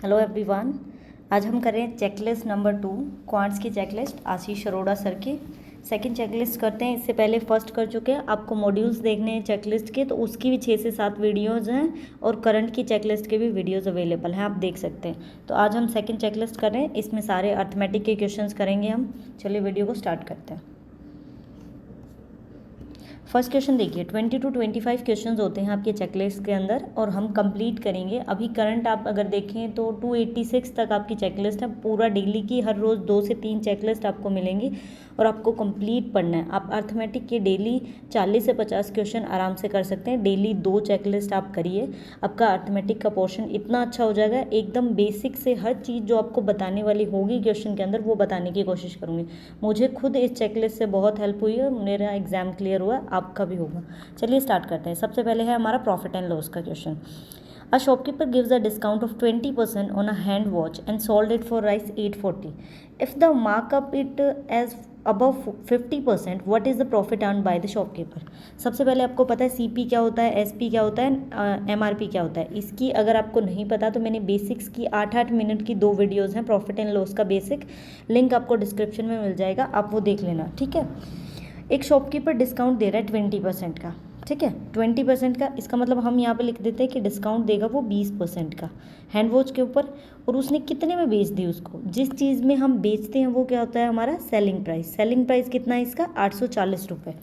Hello everyone. आज हम करें चेकलिस्ट नंबर 2 क्वांट्स की चेकलिस्ट आशीष अरोड़ा सर की। सेकंड चेकलिस्ट करते हैं। इससे पहले फर्स्ट कर चुके हैं। आपको मॉड्यूल्स देखने हैं चेकलिस्ट के, तो उसकी भी 6 से 7 वीडियोज़ हैं और करंट की चेकलिस्ट के भी वीडियोज़ अवेलेबल हैं, आप देख सकते हैं। तो आज हम सेकंड चेकलिस्ट कर रहे हैं। इसमें सारे अर्थमेटिक के क्वेश्चंस करेंगे हम। चलिए वीडियो को स्टार्ट करते हैं। फर्स्ट क्वेश्चन देखिए, 20 to 25 क्वेश्चंस होते हैं आपके चेकलिस्ट के अंदर और हम कंप्लीट करेंगे। अभी करंट आप अगर देखें तो 286 तक आपकी चेकलिस्ट है। पूरा डेली की हर रोज़ 2 से 3 चेकलिस्ट आपको मिलेंगी और आपको कंप्लीट पढ़ना है। आप अर्थमेटिक के डेली 40 से 50 क्वेश्चन आराम से कर सकते हैं। डेली 2 चेकलिस्ट आप करिए, आपका अर्थमेटिक का पोर्शन इतना अच्छा हो जाएगा। एकदम बेसिक से हर चीज़ जो आपको बताने वाली होगी क्वेश्चन के अंदर, वो बताने की कोशिश करूँगी। मुझे खुद इस चेकलिस्ट से बहुत हेल्प हुई है, मेरा एग्जाम क्लियर हुआ, आपका भी होगा। चलिए स्टार्ट करते हैं। सबसे पहले है हमारा प्रॉफिट एंड लॉस का question. A shopkeeper gives a discount of 20% on a hand watch and sold it for Rs 840. If the markup it as above 50%, what is the profit earned by the shopkeeper? सबसे पहले आपको पता है CP क्या होता है, SP क्या होता है, MRP क्या होता है। इसकी अगर आपको नहीं पता तो मैंने बेसिक्स की 8-8 मिनट की 2 वीडियोज़ हैं, प्रॉफिट एंड लॉस का बेसिक, लिंक आपको डिस्क्रिप्शन में मिल जाएगा, आप वो देख लेना, ठीक है। एक शॉपकीपर डिस्काउंट दे रहा है 20% का, ठीक है। 20% का, इसका मतलब हम यहाँ पे लिख देते हैं कि डिस्काउंट देगा वो 20% का हैंड वॉच के ऊपर। और उसने कितने में बेच दी उसको, जिस चीज़ में हम बेचते हैं वो क्या होता है हमारा सेलिंग प्राइस। सेलिंग प्राइस कितना है इसका, 840 रुपये,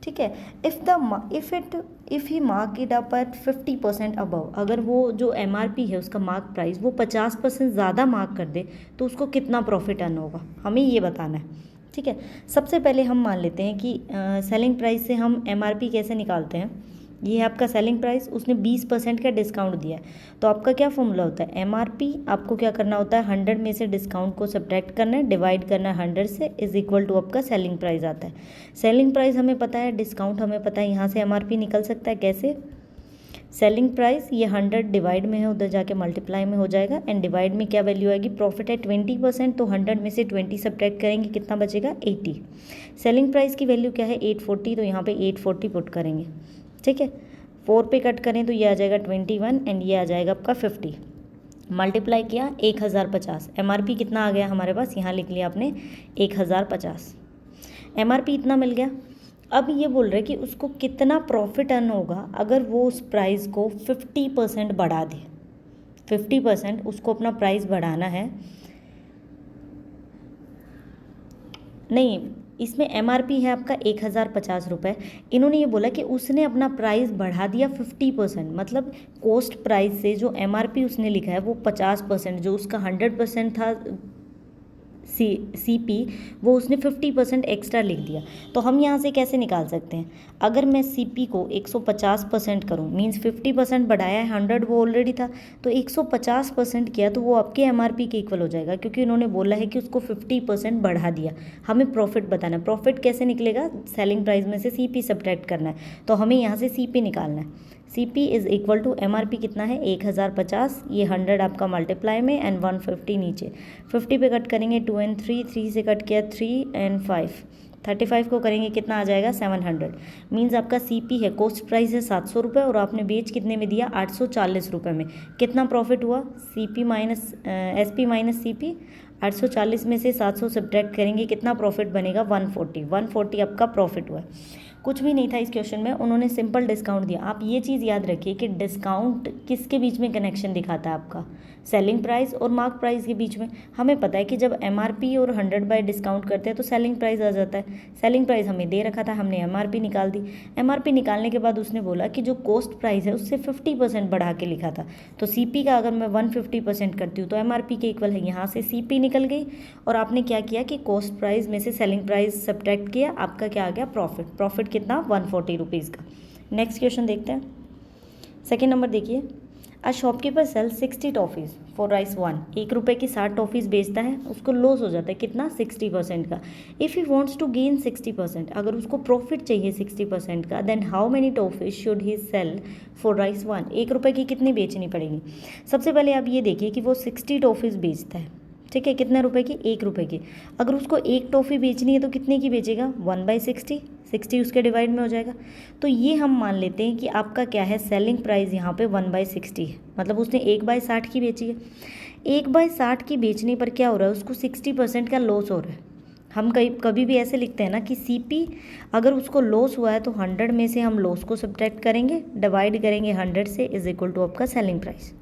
ठीक है। If he mark it up at 50% above, अगर वो जो MRP है उसका मार्क प्राइस वो 50% ज़्यादा मार्क कर दे तो उसको कितना प्रॉफिट अर्न होगा, हमें ये बताना है, ठीक है। सबसे पहले हम मान लेते हैं कि सेलिंग प्राइस से हम MRP कैसे निकालते हैं। ये है आपका सेलिंग प्राइस, उसने 20% का डिस्काउंट दिया है, तो आपका क्या फॉर्मूला होता है, MRP आपको क्या करना होता है, 100 में से डिस्काउंट को सब्ट्रैक्ट करना है, डिवाइड करना है 100 से, इज इक्वल टू आपका सेलिंग प्राइस आता है। सेलिंग प्राइस हमें पता है, डिस्काउंट हमें पता है, यहाँ से MRP निकल सकता है कैसे, सेलिंग प्राइस ये 100 डिवाइड में है, उधर जाके मल्टीप्लाई में हो जाएगा, एंड डिवाइड में क्या वैल्यू आएगी, प्रॉफिट है 20%, तो 100 में से 20 सब्ट्रैक्ट करेंगे, कितना बचेगा 80। सेलिंग प्राइस की वैल्यू क्या है 840, तो यहाँ पे 840 पुट करेंगे, ठीक है। 4 पे कट करें तो ये आ जाएगा 21 एंड ये आ जाएगा आपका 50। मल्टीप्लाई किया 1050, MRP कितना आ गया हमारे पास, यहाँ लिख लिया आपने 1050। MRP इतना मिल गया। अब ये बोल रहे कि उसको कितना प्रॉफिट अर्न होगा अगर वो उस प्राइस को 50% बढ़ा दे। 50% उसको अपना प्राइस बढ़ाना है, नहीं इसमें MRP है आपका 1050 रुपये। इन्होंने ये बोला कि उसने अपना प्राइस बढ़ा दिया 50%, मतलब कॉस्ट प्राइस से जो MRP उसने लिखा है वो 50%, जो उसका 100% था CP, वो उसने 50% एक्स्ट्रा लिख दिया। तो हम यहाँ से कैसे निकाल सकते हैं, अगर मैं CP को 150% करूँ, मीन्स 50% बढ़ाया है, 100 वो ऑलरेडी था, तो 150% किया तो वो आपके MRP के इक्वल हो जाएगा, क्योंकि उन्होंने बोला है कि उसको 50% बढ़ा दिया। हमें प्रॉफिट बताना है, प्रॉफिट कैसे निकलेगा, सेलिंग प्राइस में से CP सब्ट्रैक्ट करना है, तो हमें यहाँ से CP निकालना है। CP is equal to MRP कितना है 1050, ये 100 आपका मल्टीप्लाई में एंड 150 नीचे, 50 पे कट करेंगे 2 एंड 3, 3 से कट किया 3 एंड 5, 35 को करेंगे कितना आ जाएगा 700। मीन्स आपका CP है, कॉस्ट प्राइस है 700 रुपये और आपने बेच कितने में दिया 840 रुपये में, कितना प्रॉफिट हुआ, CP minus SP minus CP, 840 में से 700 सब्ट्रैक्ट करेंगे, कितना प्रॉफिट बनेगा 140 आपका प्रॉफिट हुआ। कुछ भी नहीं था इस क्वेश्चन में, उन्होंने सिंपल डिस्काउंट दिया। आप ये चीज़ याद रखिए कि डिस्काउंट किसके बीच में कनेक्शन दिखाता है, आपका सेलिंग प्राइस और मार्क प्राइस के बीच में। हमें पता है कि जब MRP और 100 बाय डिस्काउंट करते हैं तो सेलिंग प्राइस आ जाता है। सेलिंग प्राइस हमें दे रखा था, हमने MRP निकाल दी। MRP निकालने के बाद उसने बोला कि जो कॉस्ट प्राइस है उससे 50% बढ़ा के लिखा था, तो CP का अगर मैं 150% करती हूँ तो MRP के इक्वल है, यहाँ से CP निकल गई और आपने क्या किया कि कॉस्ट प्राइस में से सेलिंग प्राइस सब्ट्रैक्ट किया, आपका क्या आ गया प्रॉफिट। प्रॉफिट कितना 140 रुपीज़ का। नेक्स्ट क्वेश्चन देखते हैं। सेकेंड नंबर देखिए, a shopkeeper sell 60 toffees for Rs 1, 1 रुपये की 60 टॉफ़ीज़ बेचता है, उसको लॉस हो जाता है कितना 60% का। If he wants to gain 60%, अगर उसको प्रॉफिट चाहिए 60% का, then how many toffees should he sell for Rs 1, 1 रुपये की कितनी बेचनी पड़ेगी। सबसे पहले आप ये देखिए कि वो 60 टॉफ़ीज़ बेचता है, ठीक है, कितने रुपए की, 1 रुपये की। अगर उसको एक टॉफ़ी बेचनी है तो कितने की बेचेगा, 1/60, 60 उसके डिवाइड में हो जाएगा। तो ये हम मान लेते हैं कि आपका क्या है, सेलिंग प्राइस यहाँ पे 1/60 है, मतलब उसने 1/60 की बेची है। 1/60 की बेचने पर क्या हो रहा है, उसको 60% का लॉस हो रहा है। हम कभी भी ऐसे लिखते हैं ना कि सीपी अगर उसको लॉस हुआ है तो 100 में से हम लॉस को सब्ट्रैक्ट करेंगे, डिवाइड करेंगे 100 से, इज इक्वल टू आपका सेलिंग प्राइस।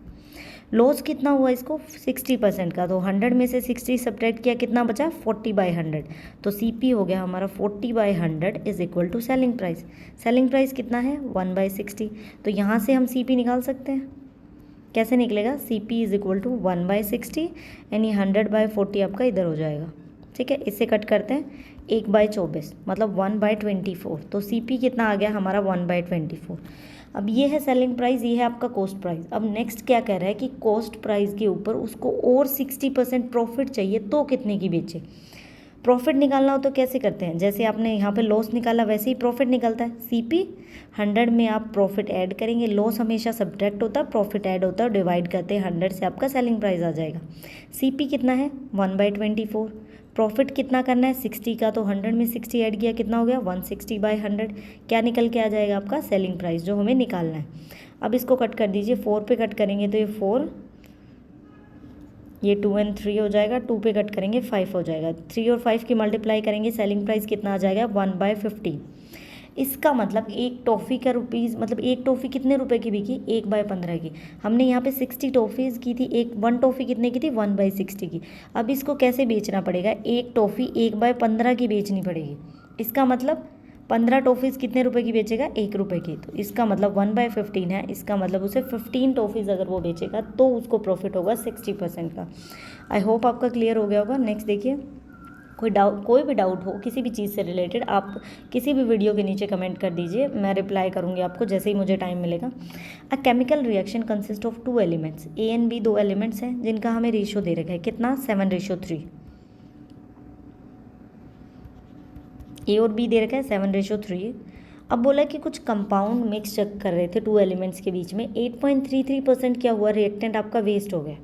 लॉस कितना हुआ इसको, 60% का, तो 100 में से 60 सब्ट्रैक्ट किया, कितना बचा, 40/100। तो सीपी हो गया हमारा 40/100 is equal to selling price. Selling price कितना है, 1/60। तो यहाँ से हम सीपी निकाल सकते हैं, कैसे निकलेगा, सीपी इज इक्वल टू 1/60 यानी 100/40 आपका इधर हो जाएगा। ठीक है, इससे कट करते हैं, 1/24 मतलब 1/24। तो सीपी कितना आ गया हमारा, 1/24। अब ये है सेलिंग प्राइस, ये है आपका कॉस्ट प्राइस। अब नेक्स्ट क्या कह रहा है कि कॉस्ट प्राइस के ऊपर उसको और 60% प्रॉफिट चाहिए, तो कितने की बेचे। प्रॉफिट निकालना हो तो कैसे करते हैं, जैसे आपने यहाँ पे लॉस निकाला वैसे ही प्रॉफिट निकलता है। सीपी 100 में आप प्रॉफिट ऐड करेंगे, लॉस हमेशा सब्ट्रैक्ट होता है, प्रॉफिट ऐड होता है, डिवाइड करते हैं 100 से, आपका सेलिंग प्राइस आ जाएगा। सीपी कितना है, 1/24। प्रॉफिट कितना करना है, 60 का, तो 100 में 60 ऐड किया, कितना हो गया, 160/100। क्या निकल के आ जाएगा आपका, सेलिंग प्राइस, जो हमें निकालना है। अब इसको कट कर दीजिए, 4 पे कट करेंगे तो ये 4, ये 2 और 3 हो जाएगा, 2 पे कट करेंगे 5 हो जाएगा, 3 और 5 की मल्टीप्लाई करेंगे, सेलिंग प्राइस कितना आ जाएगा, 1/50। इसका मतलब एक टॉफ़ी का रुपीज़, मतलब एक टॉफ़ी कितने रुपए की बिकी, 1/15 की। हमने यहाँ पे 60 टॉफ़ीज़ की थी, वन टॉफ़ी कितने की थी, 1/60 की। अब इसको कैसे बेचना पड़ेगा, एक टॉफ़ी 1/15 की बेचनी पड़ेगी। इसका मतलब 15 टॉफ़ीज़ कितने रुपए की बेचेगा, 1 रुपये की। तो इसका मतलब 1/15 है, इसका मतलब उसे 15 टॉफ़ीज़ अगर वो बेचेगा तो उसको प्रॉफिट होगा 60% का। आई होप आपका क्लियर हो गया होगा। नेक्स्ट देखिए, कोई भी डाउट हो किसी भी चीज़ से रिलेटेड, आप किसी भी वीडियो के नीचे कमेंट कर दीजिए, मैं रिप्लाई करूँगी आपको जैसे ही मुझे टाइम मिलेगा। A chemical reaction consist of 2 elements, A and B 2 elements हैं जिनका हमें रेशियो दे रखा है, कितना, 7:3। ए और बी दे रखा है 7:3। अब बोला कि कुछ कंपाउंड मिक्स चेक कर रहे थे 2 एलिमेंट्स के बीच में, 8.33% क्या हुआ, रिएक्टेंट आपका वेस्ट हो गया।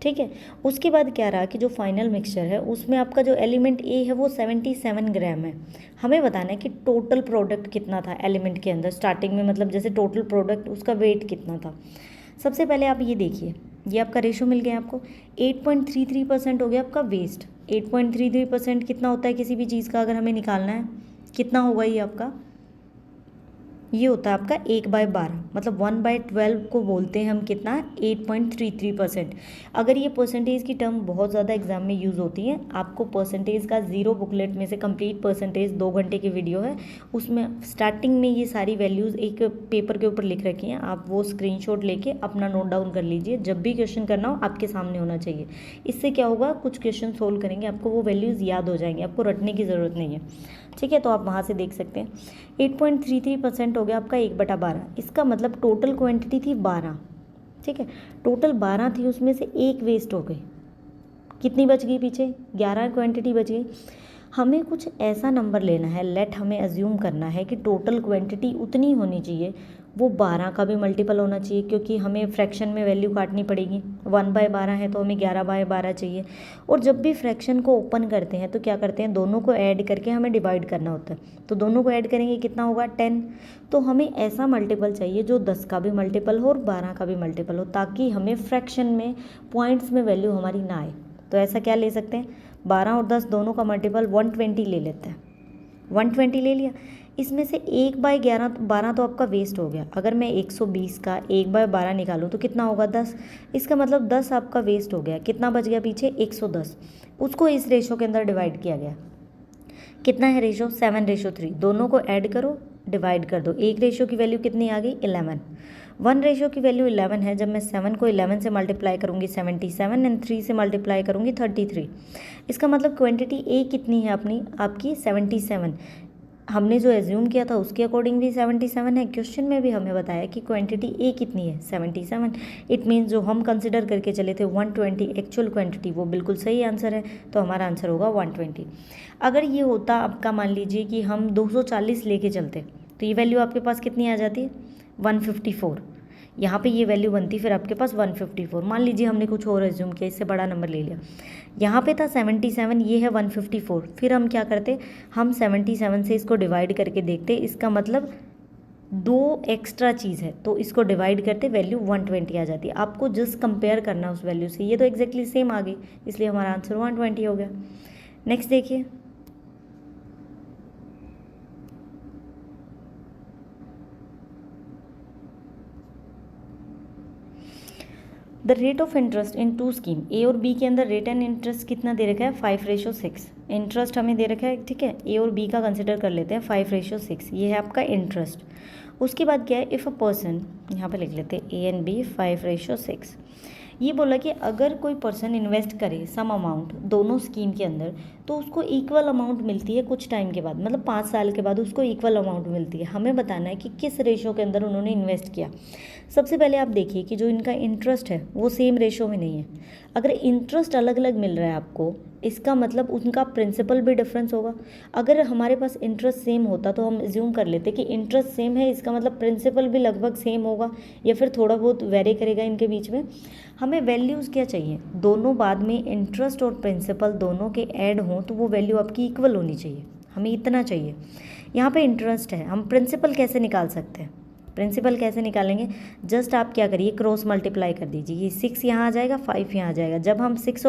ठीक है, उसके बाद क्या रहा कि जो फाइनल मिक्सचर है उसमें आपका जो एलिमेंट ए है वो 77 ग्राम है। हमें बताना है कि टोटल प्रोडक्ट कितना था एलिमेंट के अंदर स्टार्टिंग में, मतलब जैसे टोटल प्रोडक्ट उसका वेट कितना था। सबसे पहले आप ये देखिए, ये आपका रेशो मिल गया आपको, 8.33% हो गया आपका वेस्ट। 8.33% कितना होता है किसी भी चीज़ का, अगर हमें निकालना है कितना होगा, ये आपका ये होता है आपका 1/12, मतलब 1/12 को बोलते हैं हम कितना, 8.33%। अगर ये परसेंटेज की टर्म बहुत ज़्यादा एग्जाम में यूज़ होती है, आपको परसेंटेज का ज़ीरो बुकलेट में से कंप्लीट परसेंटेज 2 घंटे की वीडियो है, उसमें स्टार्टिंग में ये सारी वैल्यूज़ एक पेपर के ऊपर लिख रखी हैं, आप वो स्क्रीनशॉट लेके अपना नोट डाउन कर लीजिए। जब भी क्वेश्चन करना हो आपके सामने होना चाहिए। इससे क्या होगा, कुछ क्वेश्चन सोल्व करेंगे आपको वो वैल्यूज़ याद हो जाएंगे, आपको रटने की ज़रूरत नहीं है। ठीक है, तो आप वहाँ से देख सकते हैं 8.33% हो गया आपका 1/12। इसका मतलब टोटल क्वांटिटी थी 12। ठीक है, टोटल 12 थी, उसमें से एक वेस्ट हो गई, कितनी बच गई पीछे, 11 क्वांटिटी बच गई। हमें कुछ ऐसा नंबर लेना है, लेट हमें अज्यूम करना है कि टोटल क्वांटिटी उतनी होनी चाहिए, वो 12 का भी मल्टीपल होना चाहिए, क्योंकि हमें फ्रैक्शन में वैल्यू काटनी पड़ेगी। 1/12 है तो हमें 11/12 चाहिए। और जब भी फ्रैक्शन को ओपन करते हैं तो क्या करते हैं, दोनों को ऐड करके हमें डिवाइड करना होता है। तो दोनों को ऐड करेंगे कितना होगा, 10। तो हमें ऐसा मल्टीपल चाहिए जो 10 का भी मल्टीपल हो और 12 का भी मल्टीपल हो, ताकि हमें फ्रैक्शन में पॉइंट्स में वैल्यू हमारी ना आए। तो ऐसा क्या ले सकते हैं, 12 और 10 दोनों का मल्टीपल 120 ले लेते हैं। 120 ले लिया, इसमें से 1/12 तो आपका वेस्ट हो गया। अगर मैं 120 का 1/12 निकालूँ तो कितना होगा, 10। इसका मतलब 10 आपका वेस्ट हो गया, कितना बच गया पीछे, 110। उसको इस रेशो के अंदर डिवाइड किया गया, कितना है रेशो, 7:3। दोनों को ऐड करो, डिवाइड कर दो, एक रेशो की वैल्यू कितनी आ गई, 11। 1 रेशो की वैल्यू 11 है, जब मैं 7 को 11 से मल्टीप्लाई करूँगी 77 एंड 3 से मल्टीप्लाई करूँगी 33। इसका मतलब क्वांटिटी ए कितनी है अपनी, आपकी 77। हमने जो एज्यूम किया था उसके अकॉर्डिंग भी 77 है, क्वेश्चन में भी हमें बताया कि क्वांटिटी ए कितनी है, 77। इट मीन्स जो हम कंसिडर करके चले थे 120 एक्चुअल क्वांटिटी, वो बिल्कुल सही आंसर है, तो हमारा आंसर होगा 120। अगर ये होता आपका, मान लीजिए कि हम 240 लेके चलते, तो ये वैल्यू आपके पास कितनी आ जाती है, 154। यहाँ पे ये वैल्यू बनती फिर आपके पास 154। मान लीजिए हमने कुछ और एज्यूम किया, इससे बड़ा नंबर ले लिया, यहाँ पे था 77, ये है 154, फिर हम क्या करते, हम 77 से इसको डिवाइड करके देखते, इसका मतलब 2 एक्स्ट्रा चीज़ है तो इसको डिवाइड करते वैल्यू 120 आ जाती है। आपको जस्ट कंपेयर करना उस वैल्यू से, ये तो एग्जैक्टली सेम आ गई, इसलिए हमारा आंसर 120 हो गया। नेक्स्ट देखिए, the rate of interest in two scheme, A और बी के अंदर रेट एंड इंटरेस्ट कितना दे रखा है, 5:6। इंटरेस्ट हमें दे रखा है, ठीक है, ए और बी का कंसिडर कर लेते हैं 5:6, ये है आपका इंटरेस्ट। उसके बाद क्या है, इफ़ अ पर्सन, यहाँ पे लिख लेते हैं ए एंड बी 5:6। ये बोला कि अगर कोई पर्सन इन्वेस्ट करे सम अमाउंट दोनों स्कीम के अंदर तो उसको इक्वल अमाउंट मिलती है कुछ टाइम के बाद, मतलब 5 साल के बाद उसको इक्वल अमाउंट मिलती है। हमें बताना है कि किस रेशो के अंदर उन्होंने इन्वेस्ट किया। सबसे पहले आप देखिए कि जो इनका इंटरेस्ट है वो सेम रेशो में नहीं है। अगर इंटरेस्ट अलग अलग मिल रहा है आपको, इसका मतलब उनका प्रिंसिपल भी डिफरेंस होगा। अगर हमारे पास इंटरेस्ट सेम होता तो हम एज्यूम कर लेते कि इंटरेस्ट सेम है, इसका मतलब प्रिंसिपल भी लगभग सेम होगा या फिर थोड़ा बहुत वेरी करेगा इनके बीच में। हमें वैल्यूज़ क्या चाहिए, दोनों बाद में इंटरेस्ट और प्रिंसिपल दोनों के ऐड हों तो वो वैल्यू आपकी इक्वल होनी चाहिए, हमें इतना चाहिए। यहाँ पे इंटरेस्ट है, हम प्रिंसिपल कैसे निकाल सकते हैं, प्रिंसिपल कैसे निकालेंगे, जस्ट आप क्या करिए, क्रॉस मल्टीप्लाई कर दीजिए, ये 6 यहाँ आ जाएगा, 5 यहाँ आ जाएगा। जब हम 6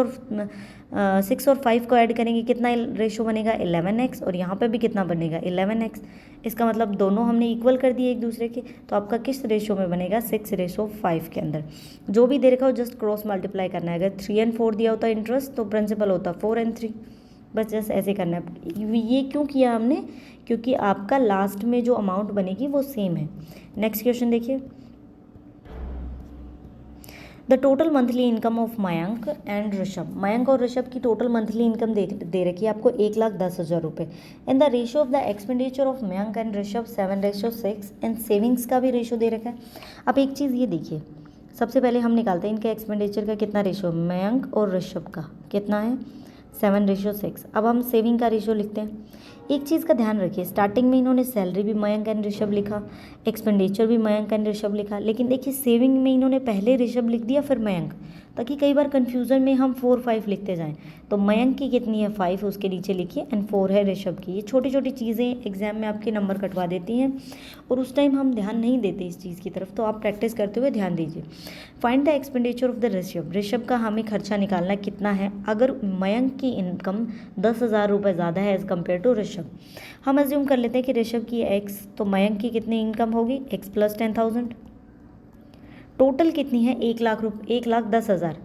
और 5 को ऐड करेंगे कितना रेशो बनेगा, 11x, और यहाँ पे भी कितना बनेगा, 11x। इसका मतलब दोनों हमने इक्वल कर दिए एक दूसरे के, तो आपका किस रेशो में बनेगा, 6:5 के अंदर। जो भी दे रखा हो जस्ट क्रॉस मल्टीप्लाई करना है। अगर 3 और 4 दिया होता इंटरेस्ट तो प्रिंसिपल होता 4 और 3, बस जस्ट ऐसे करना है। ये क्यों किया हमने, क्योंकि आपका लास्ट में जो अमाउंट बनेगी वो सेम है। नेक्स्ट क्वेश्चन देखिए, the total monthly income of Mayank and Rishabh. Mayank और ऋषभ की टोटल मंथली इनकम दे रखी है आपको 1,10,000 रुपये। And the ratio of the expenditure of Mayank and Rishabh 7:6, and savings का भी रेशो दे रखा है। अब एक चीज़ ये देखिए, सबसे पहले हम निकालते हैं इनके एक्सपेंडिचर का कितना रेशो, मयंक और ऋषभ का कितना है, 7:6। अब हम सेविंग का रेशो लिखते हैं। एक चीज़ का ध्यान रखिए, स्टार्टिंग में इन्होंने सैलरी भी मयंक एंड ऋषभ लिखा, एक्सपेंडिचर भी मयंक एंड ऋषभ लिखा, लेकिन देखिए सेविंग में इन्होंने पहले ऋषभ लिख दिया फिर मयंक, ताकि कई बार कन्फ्यूज़न में हम 4, 5 लिखते जाएं। तो मयंक की कितनी है, 5 उसके नीचे लिखिए, एंड 4 है ऋषभ की। ये छोटी छोटी चीज़ें एग्जाम में आपके नंबर कटवा देती हैं और उस टाइम हम ध्यान नहीं देते इस चीज़ की तरफ, तो आप प्रैक्टिस करते हुए ध्यान दीजिए। Find the expenditure of the Rishabh. Rishabh का हमें खर्चा निकालना कितना है। अगर मयंक की इनकम 10,000 रुपये ज़्यादा है एज़ कम्पेयर टू ऋषभ, हम अज्यूम कर लेते हैं कि ऋषभ की x, तो मयंक की कितनी इनकम होगी, x + 10,000। टोटल कितनी है, 1,10,000।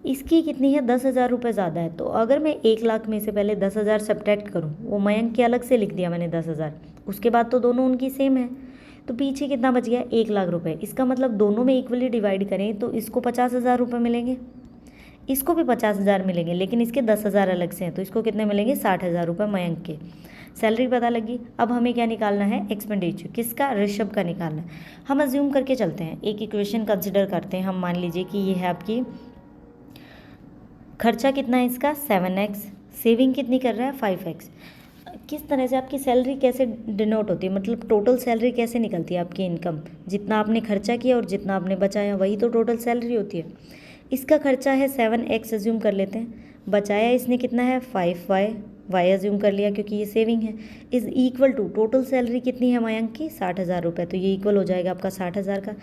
इसकी कितनी है, 10,000 रुपये ज़्यादा है। तो अगर मैं 1,00,000 में से पहले 10,000 सब्ट्रैक्ट करूँ, वो मयंक के अलग से लिख दिया मैंने 10,000, उसके बाद तो दोनों उनकी सेम है, तो पीछे कितना बच गया, 1,00,000 रुपये। इसका मतलब दोनों में इक्वली डिवाइड करें तो इसको 50,000 रुपये मिलेंगे, इसको भी 50,000 मिलेंगे, लेकिन इसके 10,000 अलग से हैं, तो इसको कितने मिलेंगे, 60,000 रुपये मयंक के। सैलरी पता लगी। अब हमें क्या निकालना है, एक्सपेंडिचर किसका, ऋषभ का निकालना है। हम अज्यूम करके चलते हैं, एक इक्वेशन कंसिडर करते हैं। हम मान लीजिए कि ये है आपकी, खर्चा कितना है इसका 7x, सेविंग कितनी कर रहा है 5x। किस तरह से आपकी सैलरी कैसे डिनोट होती है, मतलब टोटल सैलरी कैसे निकलती है आपकी इनकम, जितना आपने खर्चा किया और जितना आपने बचाया वही तो टोटल सैलरी होती है। इसका खर्चा है 7x अज्यूम कर लेते हैं, बचाया इसने कितना है 5y, y अज्यूम कर लिया क्योंकि ये सेविंग है, is equal to total salary कितनी है मयंक की 60,000 रुपये, तो ये इक्वल हो जाएगा आपका 60,000 का।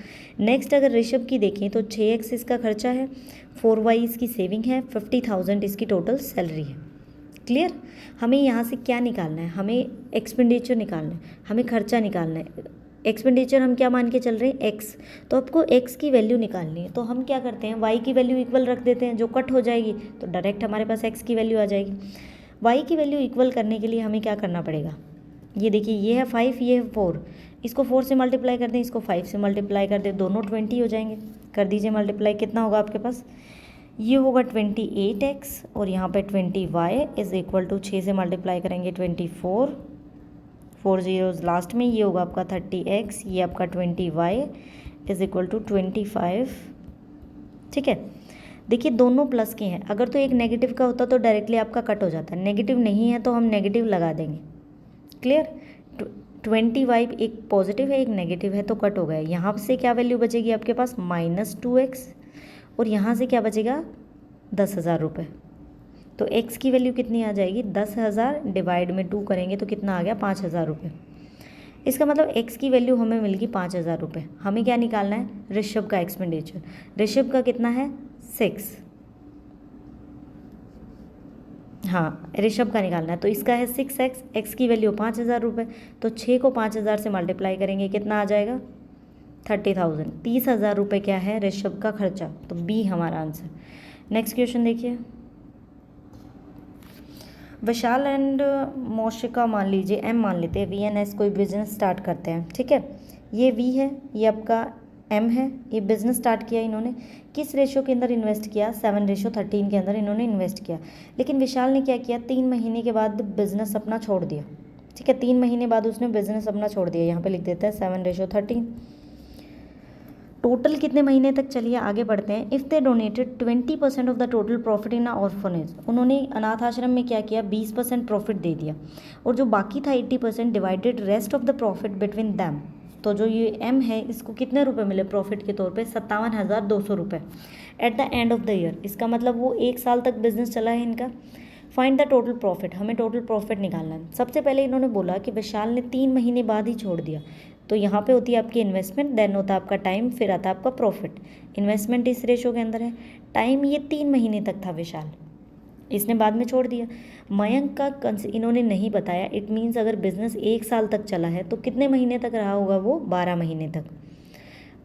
नेक्स्ट अगर ऋषभ की देखें तो 6x इसका खर्चा है, 4y इसकी सेविंग है, 50,000 इसकी टोटल सैलरी है। क्लियर। हमें यहाँ से क्या निकालना है, हमें एक्सपेंडिचर निकालना है, हमें खर्चा निकालना है। एक्सपेंडिचर हम क्या मान के चल रहे हैं x, तो आपको x की वैल्यू निकालनी है। तो हम क्या करते हैं, y की वैल्यू इक्वल रख देते हैं, जो कट हो जाएगी तो डायरेक्ट हमारे पास x की वैल्यू आ जाएगी। y की वैल्यू इक्वल करने के लिए हमें क्या करना पड़ेगा, ये देखिए ये है 5, ये है 4, इसको 4 से मल्टीप्लाई कर दें, इसको 5 से मल्टीप्लाई कर दें, दोनों 20 हो जाएंगे। कर दीजिए मल्टीप्लाई, कितना होगा आपके पास, ये होगा 28x और यहाँ पे 20y इज़ इक्वल टू 6 से मल्टीप्लाई करेंगे 24, 4 zeros लास्ट में, ये होगा आपका 30x, ये आपका 20y इज़ इक्वल टू 25। ठीक है, देखिए दोनों प्लस के हैं, अगर तो एक नेगेटिव का होता तो डायरेक्टली आपका कट हो जाता है, नेगेटिव नहीं है तो हम नेगेटिव लगा देंगे। क्लियर। 25 एक पॉजिटिव है एक नेगेटिव है तो कट हो गया। यहाँ से क्या वैल्यू बचेगी आपके पास -2x और यहाँ से क्या बचेगा 10,000 रुपये। तो x की वैल्यू कितनी आ जाएगी 10,000 डिवाइड में 2 करेंगे तो कितना आ गया 5,000 रुपये। इसका मतलब x की वैल्यू हमें मिल गई 5,000 रुपये। हमें क्या निकालना है ऋषभ का एक्सपेंडिचर। ऋषभ का कितना है 6, हाँ ऋषभ का निकालना है तो इसका है 6x, x की वैल्यू 5,000 रुपये। तो 6 को 5,000 से मल्टीप्लाई करेंगे कितना आ जाएगा 30,000। 30,000 रुपये क्या है ऋषभ का खर्चा, तो बी हमारा आंसर। नेक्स्ट क्वेश्चन देखिए, विशाल एंड मौशिका मान लीजिए एम मान लेते हैं, वी एन एस कोई बिजनेस स्टार्ट करते हैं, ठीक है। ये वी है, ये आपका एम है, ये बिजनेस स्टार्ट किया इन्होंने। किस रेशो के अंदर इन्वेस्ट किया 7:13 के अंदर इन्होंने इन्वेस्ट किया। लेकिन विशाल ने क्या किया 3 महीने के बाद बिजनेस अपना छोड़ दिया, ठीक है। 3 महीने बाद उसने बिजनेस अपना छोड़ दिया। यहाँ पे लिख देते हैं 7:13। टोटल कितने महीने तक चलिए आगे बढ़ते हैं। If they donated 20% of the total profit in orphanage, उन्होंने अनाथ आश्रम में क्या किया 20% प्रॉफिट दे दिया और जो बाकी था 80% divided rest of the profit between them. तो जो ये एम है इसको कितने रुपए मिले प्रॉफिट के तौर पे 57,200 रुपये at the end of the year. इसका मतलब वो 1 साल तक बिजनेस चला है इनका। फाइंड द टोटल प्रॉफिट, हमें टोटल प्रॉफिट निकालना है। सबसे पहले इन्होंने बोला कि विशाल ने 3 महीने बाद ही छोड़ दिया, तो यहाँ पे होती है आपकी इन्वेस्टमेंट, देन होता है आपका टाइम, फिर आता है आपका प्रॉफिट। इन्वेस्टमेंट इस रेशो के अंदर है, टाइम ये 3 महीने तक था विशाल, इसने बाद में छोड़ दिया। मयंक का इन्होंने नहीं बताया, इट मीन्स अगर बिजनेस 1 साल तक चला है तो कितने महीने तक रहा होगा वो 12 महीने तक।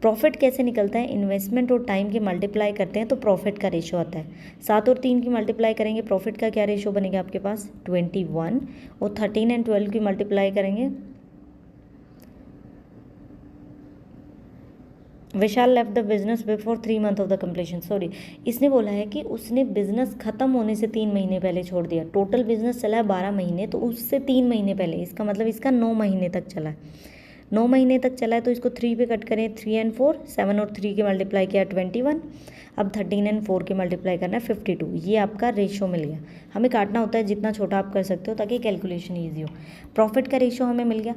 प्रॉफिट कैसे निकलता है, इन्वेस्टमेंट और टाइम की मल्टीप्लाई करते हैं तो प्रॉफिट का रेशो आता है। 7 और 3 की मल्टीप्लाई करेंगे प्रॉफिट का क्या रेशो बनेगा आपके पास 21, और 13 एंड 12 की मल्टीप्लाई करेंगे। Vishal left the business before 3 month of the completion, sorry इसने बोला है कि उसने बिजनेस खत्म होने से 3 महीने पहले छोड़ दिया। टोटल बिजनेस चला है 12 महीने, तो उससे 3 महीने पहले, इसका मतलब इसका 9 महीने तक चला है। 9 महीने तक चला है तो इसको 3 पे कट करें, 3 एंड 4, 7 और 3 के मल्टीप्लाई किया 21। अब 13 एंड 4 के मल्टीप्लाई करना है 52। ये आपका रेशो मिल गया। हमें काटना होता है जितना छोटा आप कर सकते हो ताकि कैलकुलेशन ईजी हो। प्रॉफिट का रेशो हमें मिल गया।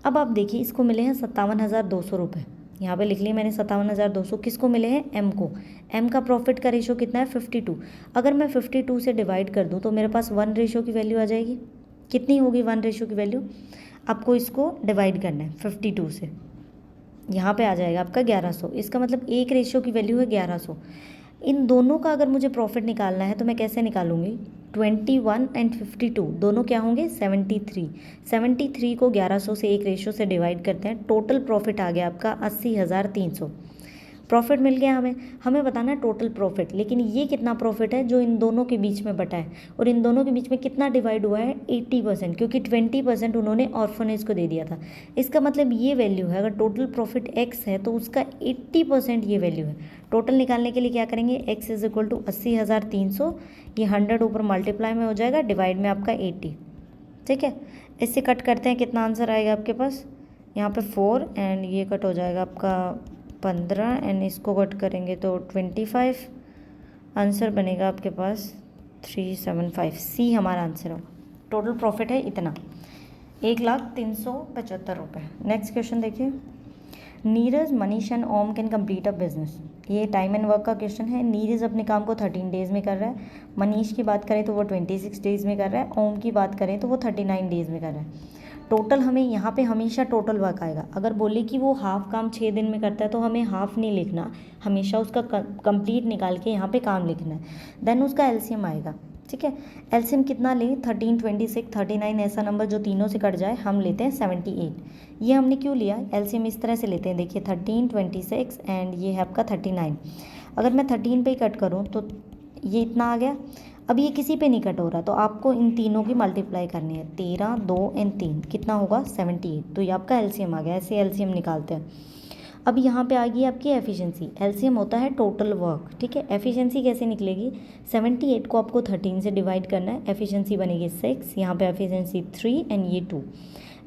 अब आप देखिए इसको मिले हैं 57,200 रुपये, यहाँ पे लिख लिया मैंने 57,200। किसको मिले हैं एम को। एम का प्रॉफिट का रेशो कितना है 52। अगर मैं 52 से डिवाइड कर दूँ तो मेरे पास 1 रेशो की वैल्यू आ जाएगी। कितनी होगी 1 रेशो की वैल्यू, आपको इसको डिवाइड करना है 52 से, यहाँ पे आ जाएगा आपका 1100। इसका मतलब 1 रेशो की वैल्यू है 1100। इन दोनों का अगर मुझे प्रॉफिट निकालना है तो मैं कैसे निकालूंगी, 21 एंड 52 दोनों क्या होंगे 73। 73 को 1100 से 1 रेशो से डिवाइड करते हैं, टोटल प्रॉफिट आ गया आपका 80,300। प्रॉफिट मिल गया हमें बताना है टोटल प्रॉफिट। लेकिन ये कितना प्रॉफिट है जो इन दोनों के बीच में बटा है, और इन दोनों के बीच में कितना डिवाइड हुआ है 80%, क्योंकि 20% उन्होंने ऑर्फनेज को दे दिया था। इसका मतलब ये वैल्यू है, अगर टोटल प्रॉफिट x है तो उसका 80% ये वैल्यू है। टोटल निकालने के लिए क्या करेंगे, x इज इक्वल टू 80,300, ये 100 ऊपर मल्टीप्लाई में हो जाएगा, डिवाइड में आपका 80, ठीक है। इससे कट करते हैं, कितना आंसर आएगा आपके पास, यहाँ पे 4 एंड ये कट हो जाएगा आपका 15 एंड इसको कट करेंगे तो 25। आंसर बनेगा आपके पास 375। सी हमारा आंसर होगा। टोटल प्रॉफिट है इतना 1,375,000 रुपये। नेक्स्ट क्वेश्चन देखिए, Neeraj Manish and Om can complete a business. ये टाइम एंड वर्क का क्वेश्चन है। नीरज अपने काम को 13 डेज़ में कर रहा है, मनीष की बात करें तो वो 26 डेज़ में कर रहा है, ओम की बात करें तो वो 39 डेज़ में कर रहा है। टोटल हमें यहाँ पे हमेशा टोटल वर्क आएगा। अगर बोले कि वो हाफ काम 6 दिन में करता है तो हमें हाफ नहीं लिखना, हमेशा उसका कंप्लीट निकाल के यहाँ पे काम लिखना है, देन उसका एलसीएम आएगा, ठीक है। एलसीएम कितना लें, 13, 26, 39 ऐसा नंबर जो तीनों से कट जाए, हम लेते हैं 78। ये हमने क्यों लिया, एलसीएम इस तरह से लेते हैं, देखिए 13, 26 एंड ये है आपका 39। अगर मैं 13 पे ही कट करूँ तो ये इतना आ गया। अब ये किसी पे नहीं कट हो रहा तो आपको इन तीनों की मल्टीप्लाई करनी है, 13, 2 एंड 3 कितना होगा 78। तो ये आपका एलसीएम आ गया। ऐसे एलसीएम निकालते हैं। अब यहाँ पे आ गई आपकी एफिशिएंसी। एलसीएम होता है टोटल वर्क, ठीक है। एफिशिएंसी कैसे निकलेगी, 78 को आपको 13 से डिवाइड करना है, एफिशिएंसी बनेगी 6, यहाँ पे एफिशिएंसी 3 एंड ये 2,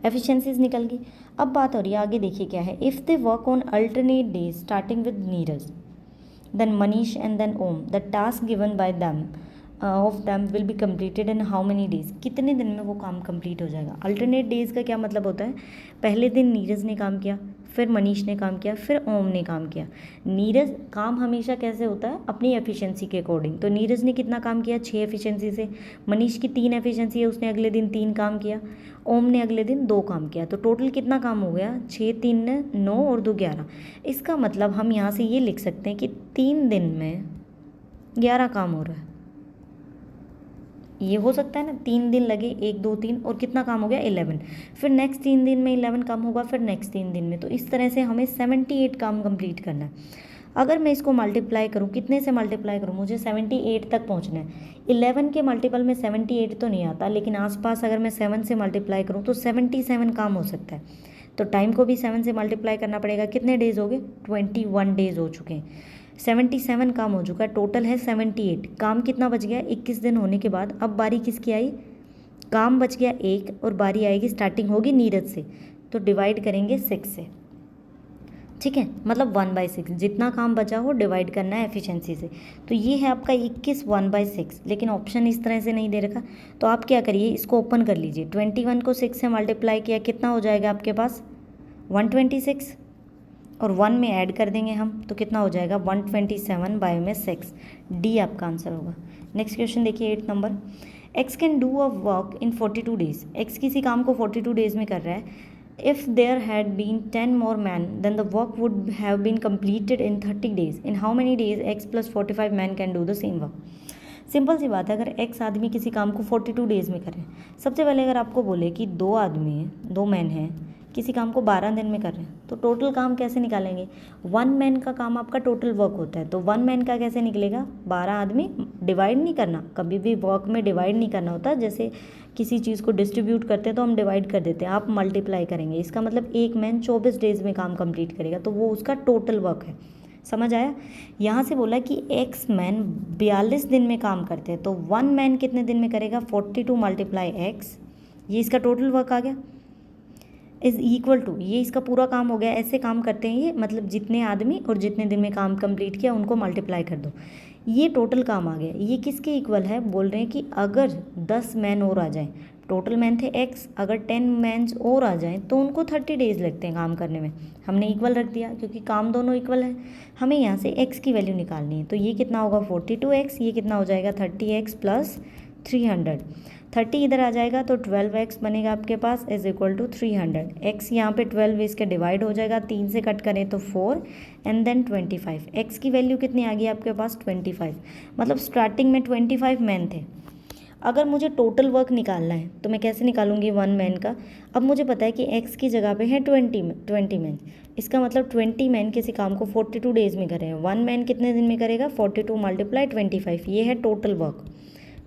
एफिशिएंसीज निकल गई। अब बात हो रही है आगे, देखिए क्या है, if they work on alternate days starting with Neeraj, then Manish and then Om, the task given by them of them will be completed in how many days, कितने दिन में वो काम कंप्लीट हो जाएगा। अल्टरनेट डेज का क्या मतलब होता है, पहले दिन नीरज ने काम किया, फिर मनीष ने काम किया, फिर ओम ने काम किया। नीरज काम हमेशा कैसे होता है, अपनी एफिशिएंसी के अकॉर्डिंग। तो नीरज ने कितना काम किया, 6 एफिशिएंसी से। मनीष की 3 एफिशिएंसी है, उसने अगले दिन 3 काम किया। ओम ने अगले दिन 2 काम किया। तो टोटल कितना काम हो गया, 6 3 9 और 2 11। इसका मतलब हम यहाँ से ये लिख सकते हैं कि 3 दिन में 11 काम हो रहा है। ये हो सकता है ना, 3 दिन लगे, 1 2 3 और कितना काम हो गया 11। फिर नेक्स्ट 3 दिन में 11 काम होगा, फिर नेक्स्ट 3 दिन में। तो इस तरह से हमें 78 काम कंप्लीट करना है। अगर मैं इसको मल्टीप्लाई करूँ, कितने से मल्टीप्लाई करूँ, मुझे 78 तक पहुँचना है। 11 के मल्टीपल में 78 तो नहीं आता, लेकिन आसपास अगर मैं 7 से मल्टीप्लाई करूँ तो 77 काम हो सकता है। तो टाइम को भी 7 से मल्टीप्लाई करना पड़ेगा। कितने डेज हो गए, 21 डेज हो चुके हैं। 77 काम हो चुका है, टोटल है 78। काम कितना बच गया, 21 दिन होने के बाद। अब बारी किसकी आई, काम बच गया 1 और बारी आएगी, स्टार्टिंग होगी नीरज से, तो डिवाइड करेंगे 6 से। ठीक है, मतलब 1/6 जितना काम बचा हो डिवाइड करना है एफिशिएंसी से। तो ये है आपका 21 1/6, लेकिन ऑप्शन इस तरह से नहीं दे रखा। तो आप क्या करिए, इसको ओपन कर लीजिए। 21 को 6 से मल्टीप्लाई किया, कितना हो जाएगा आपके पास 126, और 1 में ऐड कर देंगे हम, तो कितना हो जाएगा 127 बाय में 6। डी आपका आंसर होगा। नेक्स्ट क्वेश्चन देखिए 8 number. X can do a work in 42 days. X किसी काम को 42 डेज में कर रहा है। If there had been 10 more man then the work would have been completed in 30 days. In how many days X plus 45 man can do the same work. Simple सी बात है, अगर एक्स आदमी किसी काम को 42 डेज में कर रहे हैं, सबसे पहले अगर आपको बोले कि 2 आदमी हैं, 2 मैन हैं, किसी काम को 12 दिन में कर रहे हैं, तो टोटल काम कैसे निकालेंगे। 1 मैन का काम आपका टोटल वर्क होता है, तो 1 मैन का कैसे निकलेगा, 12 आदमी, डिवाइड नहीं करना, कभी भी वर्क में डिवाइड नहीं करना होता। जैसे किसी चीज़ को डिस्ट्रीब्यूट करते हैं तो हम डिवाइड कर देते हैं, आप मल्टीप्लाई करेंगे। इसका मतलब एक मैन 24 डेज में काम कंप्लीट करेगा, तो वो उसका टोटल वर्क है। समझ आया। यहाँ से बोला कि एक्स मैन 42 दिन में काम करते हैं, तो 1 मैन कितने दिन में करेगा, 42 मल्टीप्लाई एक्स, ये इसका टोटल वर्क आ गया, इज़ इक्वल टू, ये इसका पूरा काम हो गया। ऐसे काम करते हैं ये, मतलब जितने आदमी और जितने दिन में काम कंप्लीट किया उनको मल्टीप्लाई कर दो, ये टोटल काम आ गया। ये किसके इक्वल है, बोल रहे हैं कि अगर 10 मैन और आ जाएं, टोटल मैन थे एक्स, अगर 10 मैन्स और आ जाएं तो उनको 30 डेज लगते हैं काम करने में। हमने इक्वल रख दिया क्योंकि काम दोनों इक्वल है। हमें यहाँ से एक्स की वैल्यू निकालनी है, तो ये कितना होगा 42x, ये कितना हो जाएगा 30x प्लस 300। 30 इधर आ जाएगा तो 12x बनेगा आपके पास, इज इक्वल टू 300। x यहाँ पे 12 इसके डिवाइड हो जाएगा, 3 से कट करें तो 4 एंड देन 25। x की वैल्यू कितनी आ गई आपके पास 25, मतलब स्टार्टिंग में 25 मैन थे। अगर मुझे टोटल वर्क निकालना है तो मैं कैसे निकालूंगी 1 मैन का। अब मुझे पता है कि x की जगह पे है 20 मैन, इसका मतलब 20 मैन किसी काम को 42 डेज में कर रहे हैं। 1 मैन कितने दिन में करेगा, 42 मल्टीप्लाई 25, ये है टोटल वर्क,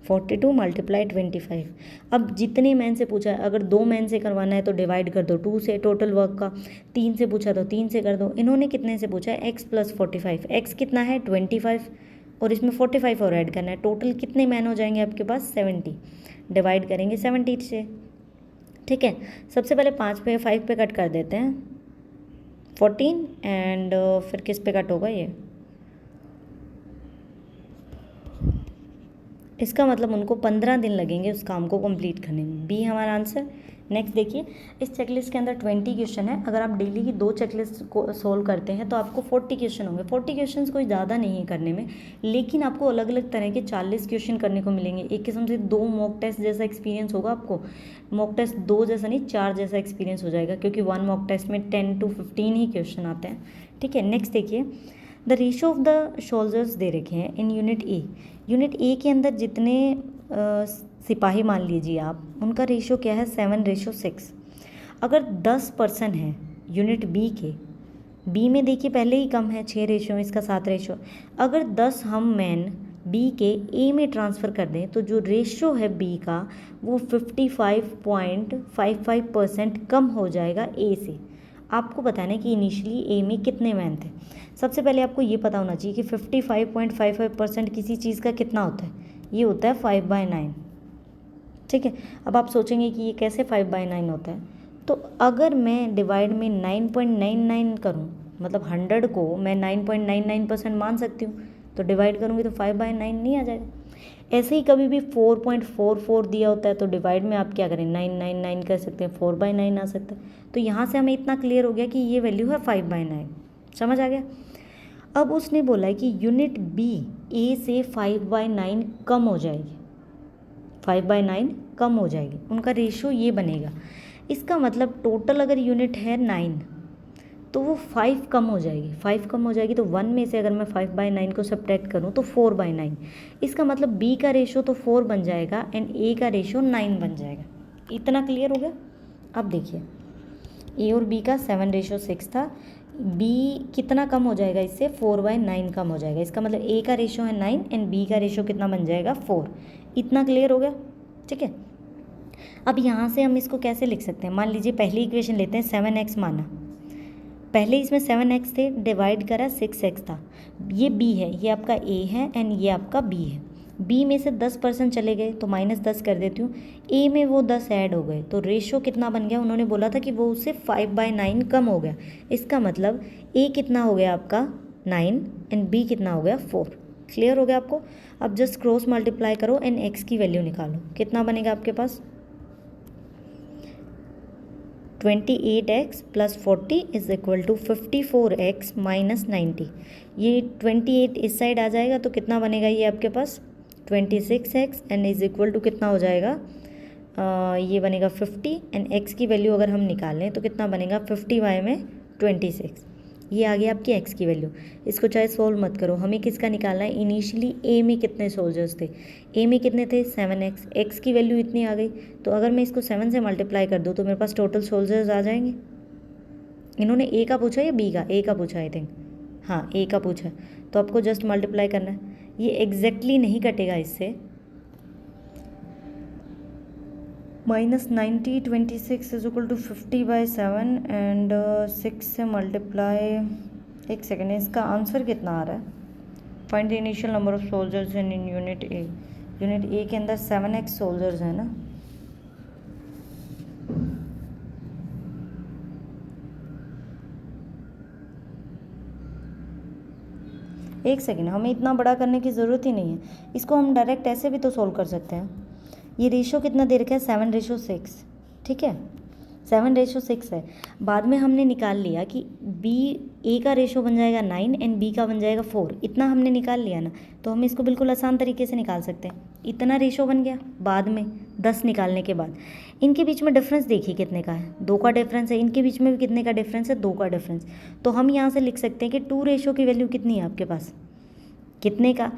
42 मल्टीप्लाई 25। अब जितने मैन से पूछा है, अगर 2 मैन से करवाना है तो डिवाइड कर दो 2 से टोटल वर्क का, 3 से पूछा तो 3 से कर दो। इन्होंने कितने से पूछा है, x प्लस 45, x कितना है 25 और इसमें 45 और ऐड करना है, टोटल कितने मैन हो जाएंगे आपके पास 70, डिवाइड करेंगे 70 से। ठीक है, सबसे पहले 5 पे कट कर देते हैं 14 एंड फिर किस पे कट होगा ये, इसका मतलब उनको 15 दिन लगेंगे उस काम को कंप्लीट करने में। बी हमारा आंसर। नेक्स्ट देखिए, इस चेकलिस्ट के अंदर 20 क्वेश्चन है। अगर आप डेली की 2 चेकलिस्ट को सोल्व करते हैं तो आपको 40 क्वेश्चन होंगे। 40 क्वेश्चन कोई ज़्यादा नहीं है करने में, लेकिन आपको अलग अलग तरह के 40 क्वेश्चन करने को मिलेंगे। एक किस्म से 2 मॉक टेस्ट जैसा एक्सपीरियंस होगा आपको। मॉक टेस्ट 2 जैसा नहीं, 4 जैसा एक्सपीरियंस हो जाएगा, क्योंकि 1 मॉक टेस्ट में 10 to 15 ही क्वेश्चन आते हैं। ठीक है, नेक्स्ट देखिए, the ratio of the soldiers दे रखे हैं in unit A. Unit A के अंदर जितने सिपाही मान लीजिए आप, उनका रेशो क्या है 7:6। अगर 10 पर्सन है यूनिट बी के, बी में देखिए पहले ही कम है 6 रेशो, इसका 7 रेशो। अगर 10 हम मैन बी के ए में ट्रांसफ़र कर दें तो जो रेशो है बी का वो 55.55% कम हो जाएगा ए से। आपको बताना है कि इनिशियली ए में कितने मैन थे। सबसे पहले आपको ये पता होना चाहिए कि 55.55% किसी चीज़ का कितना होता है, ये होता है 5/9। ठीक है, अब आप सोचेंगे कि ये कैसे 5/9 होता है। तो अगर मैं डिवाइड में 9.99 करूँ, मतलब 100 को मैं 9.99% मान सकती हूँ, तो डिवाइड करूँगी तो 5/9 नहीं आ जाएगा। ऐसे ही कभी भी 4.44 दिया होता है तो डिवाइड में आप क्या करें, 9 कर सकते हैं, 4/9 आ सकता है। तो यहाँ से हमें इतना क्लियर हो गया कि ये वैल्यू है 5/9। समझ आ गया। अब उसने बोला है कि यूनिट बी ए से 5/9 कम हो जाएगी, 5/9 कम हो जाएगी, उनका रेशो ये बनेगा। इसका मतलब टोटल अगर यूनिट है 9 तो वो 5 कम हो जाएगी, 5 कम हो जाएगी तो 1 में से अगर मैं 5/9 को सब्ट्रैक्ट करूँ तो 4/9। इसका मतलब बी का रेशो तो 4 बन जाएगा एंड ए का रेशो 9 बन जाएगा। इतना क्लियर हो गया। अब देखिए ए और बी का 7:6 था, बी कितना कम हो जाएगा इससे, 4/9 कम हो जाएगा। इसका मतलब ए का रेशो है 9 एंड बी का रेशो कितना बन जाएगा, 4। इतना क्लियर हो गया, ठीक है। अब यहाँ से हम इसको कैसे लिख सकते हैं, मान लीजिए पहली इक्वेशन लेते हैं, 7x माना, पहले इसमें 7x थे, डिवाइड करा 6x था। ये b है, ये आपका a है एंड ये आपका b है। b में से 10% चले गए तो -10 कर देती हूँ, a में वो 10 ऐड हो गए तो रेशो कितना बन गया, उन्होंने बोला था कि वो उससे 5/9 कम हो गया। इसका मतलब a कितना हो गया आपका 9 एंड b कितना हो गया 4। क्लियर हो गया आपको। अब जस्ट क्रॉस मल्टीप्लाई करो एंड x की वैल्यू निकालो, कितना बनेगा आपके पास, 28x + 40 = 54x - 90। ये 28 इस साइड आ जाएगा तो कितना बनेगा ये आपके पास 26x and is equal to कितना हो जाएगा, ये बनेगा 50 एंड x की वैल्यू अगर हम निकालें तो कितना बनेगा 50y में 26। ये आ गया आपकी x की वैल्यू। इसको चाहे सोल्व मत करो, हमें किसका निकालना है, इनिशियली a में कितने सोल्जर्स थे, a में कितने थे 7x, x की वैल्यू इतनी आ गई तो अगर मैं इसको 7 से मल्टीप्लाई कर दूँ तो मेरे पास टोटल सोल्जर्स आ जाएंगे। इन्होंने a का पूछा या b का, a का पूछा आई थिंक, हाँ a का पूछा, तो आपको जस्ट मल्टीप्लाई करना है। ये एग्जैक्टली नहीं कटेगा इससे, -90 26 = 50/7 एंड 6 से मल्टीप्लाई, एक सेकेंड, इसका आंसर कितना आ रहा है, find the initial number of soldiers in unit A. Unit A के अंदर 7x सोल्जर्स हैं ना, एक सेकेंड, हमें इतना बड़ा करने की ज़रूरत ही नहीं है, इसको हम डायरेक्ट ऐसे भी तो सोल्व कर सकते हैं। ये रेशो कितना दे रखा है 7:6, ठीक है 7:6 है। बाद में हमने निकाल लिया कि बी ए का रेशो बन जाएगा 9 एंड बी का बन जाएगा 4, इतना हमने निकाल लिया ना, तो हम इसको बिल्कुल आसान तरीके से निकाल सकते हैं। इतना रेशो बन गया बाद में 10 निकालने के बाद। इनके बीच में डिफरेंस देखिए कितने का है, 2 का डिफरेंस है, इनके बीच में भी कितने का डिफरेंस है, 2 का डिफरेंस। तो हम यहाँ से लिख सकते हैं कि 2 रेशो की वैल्यू कितनी है आपके पास, कितने का,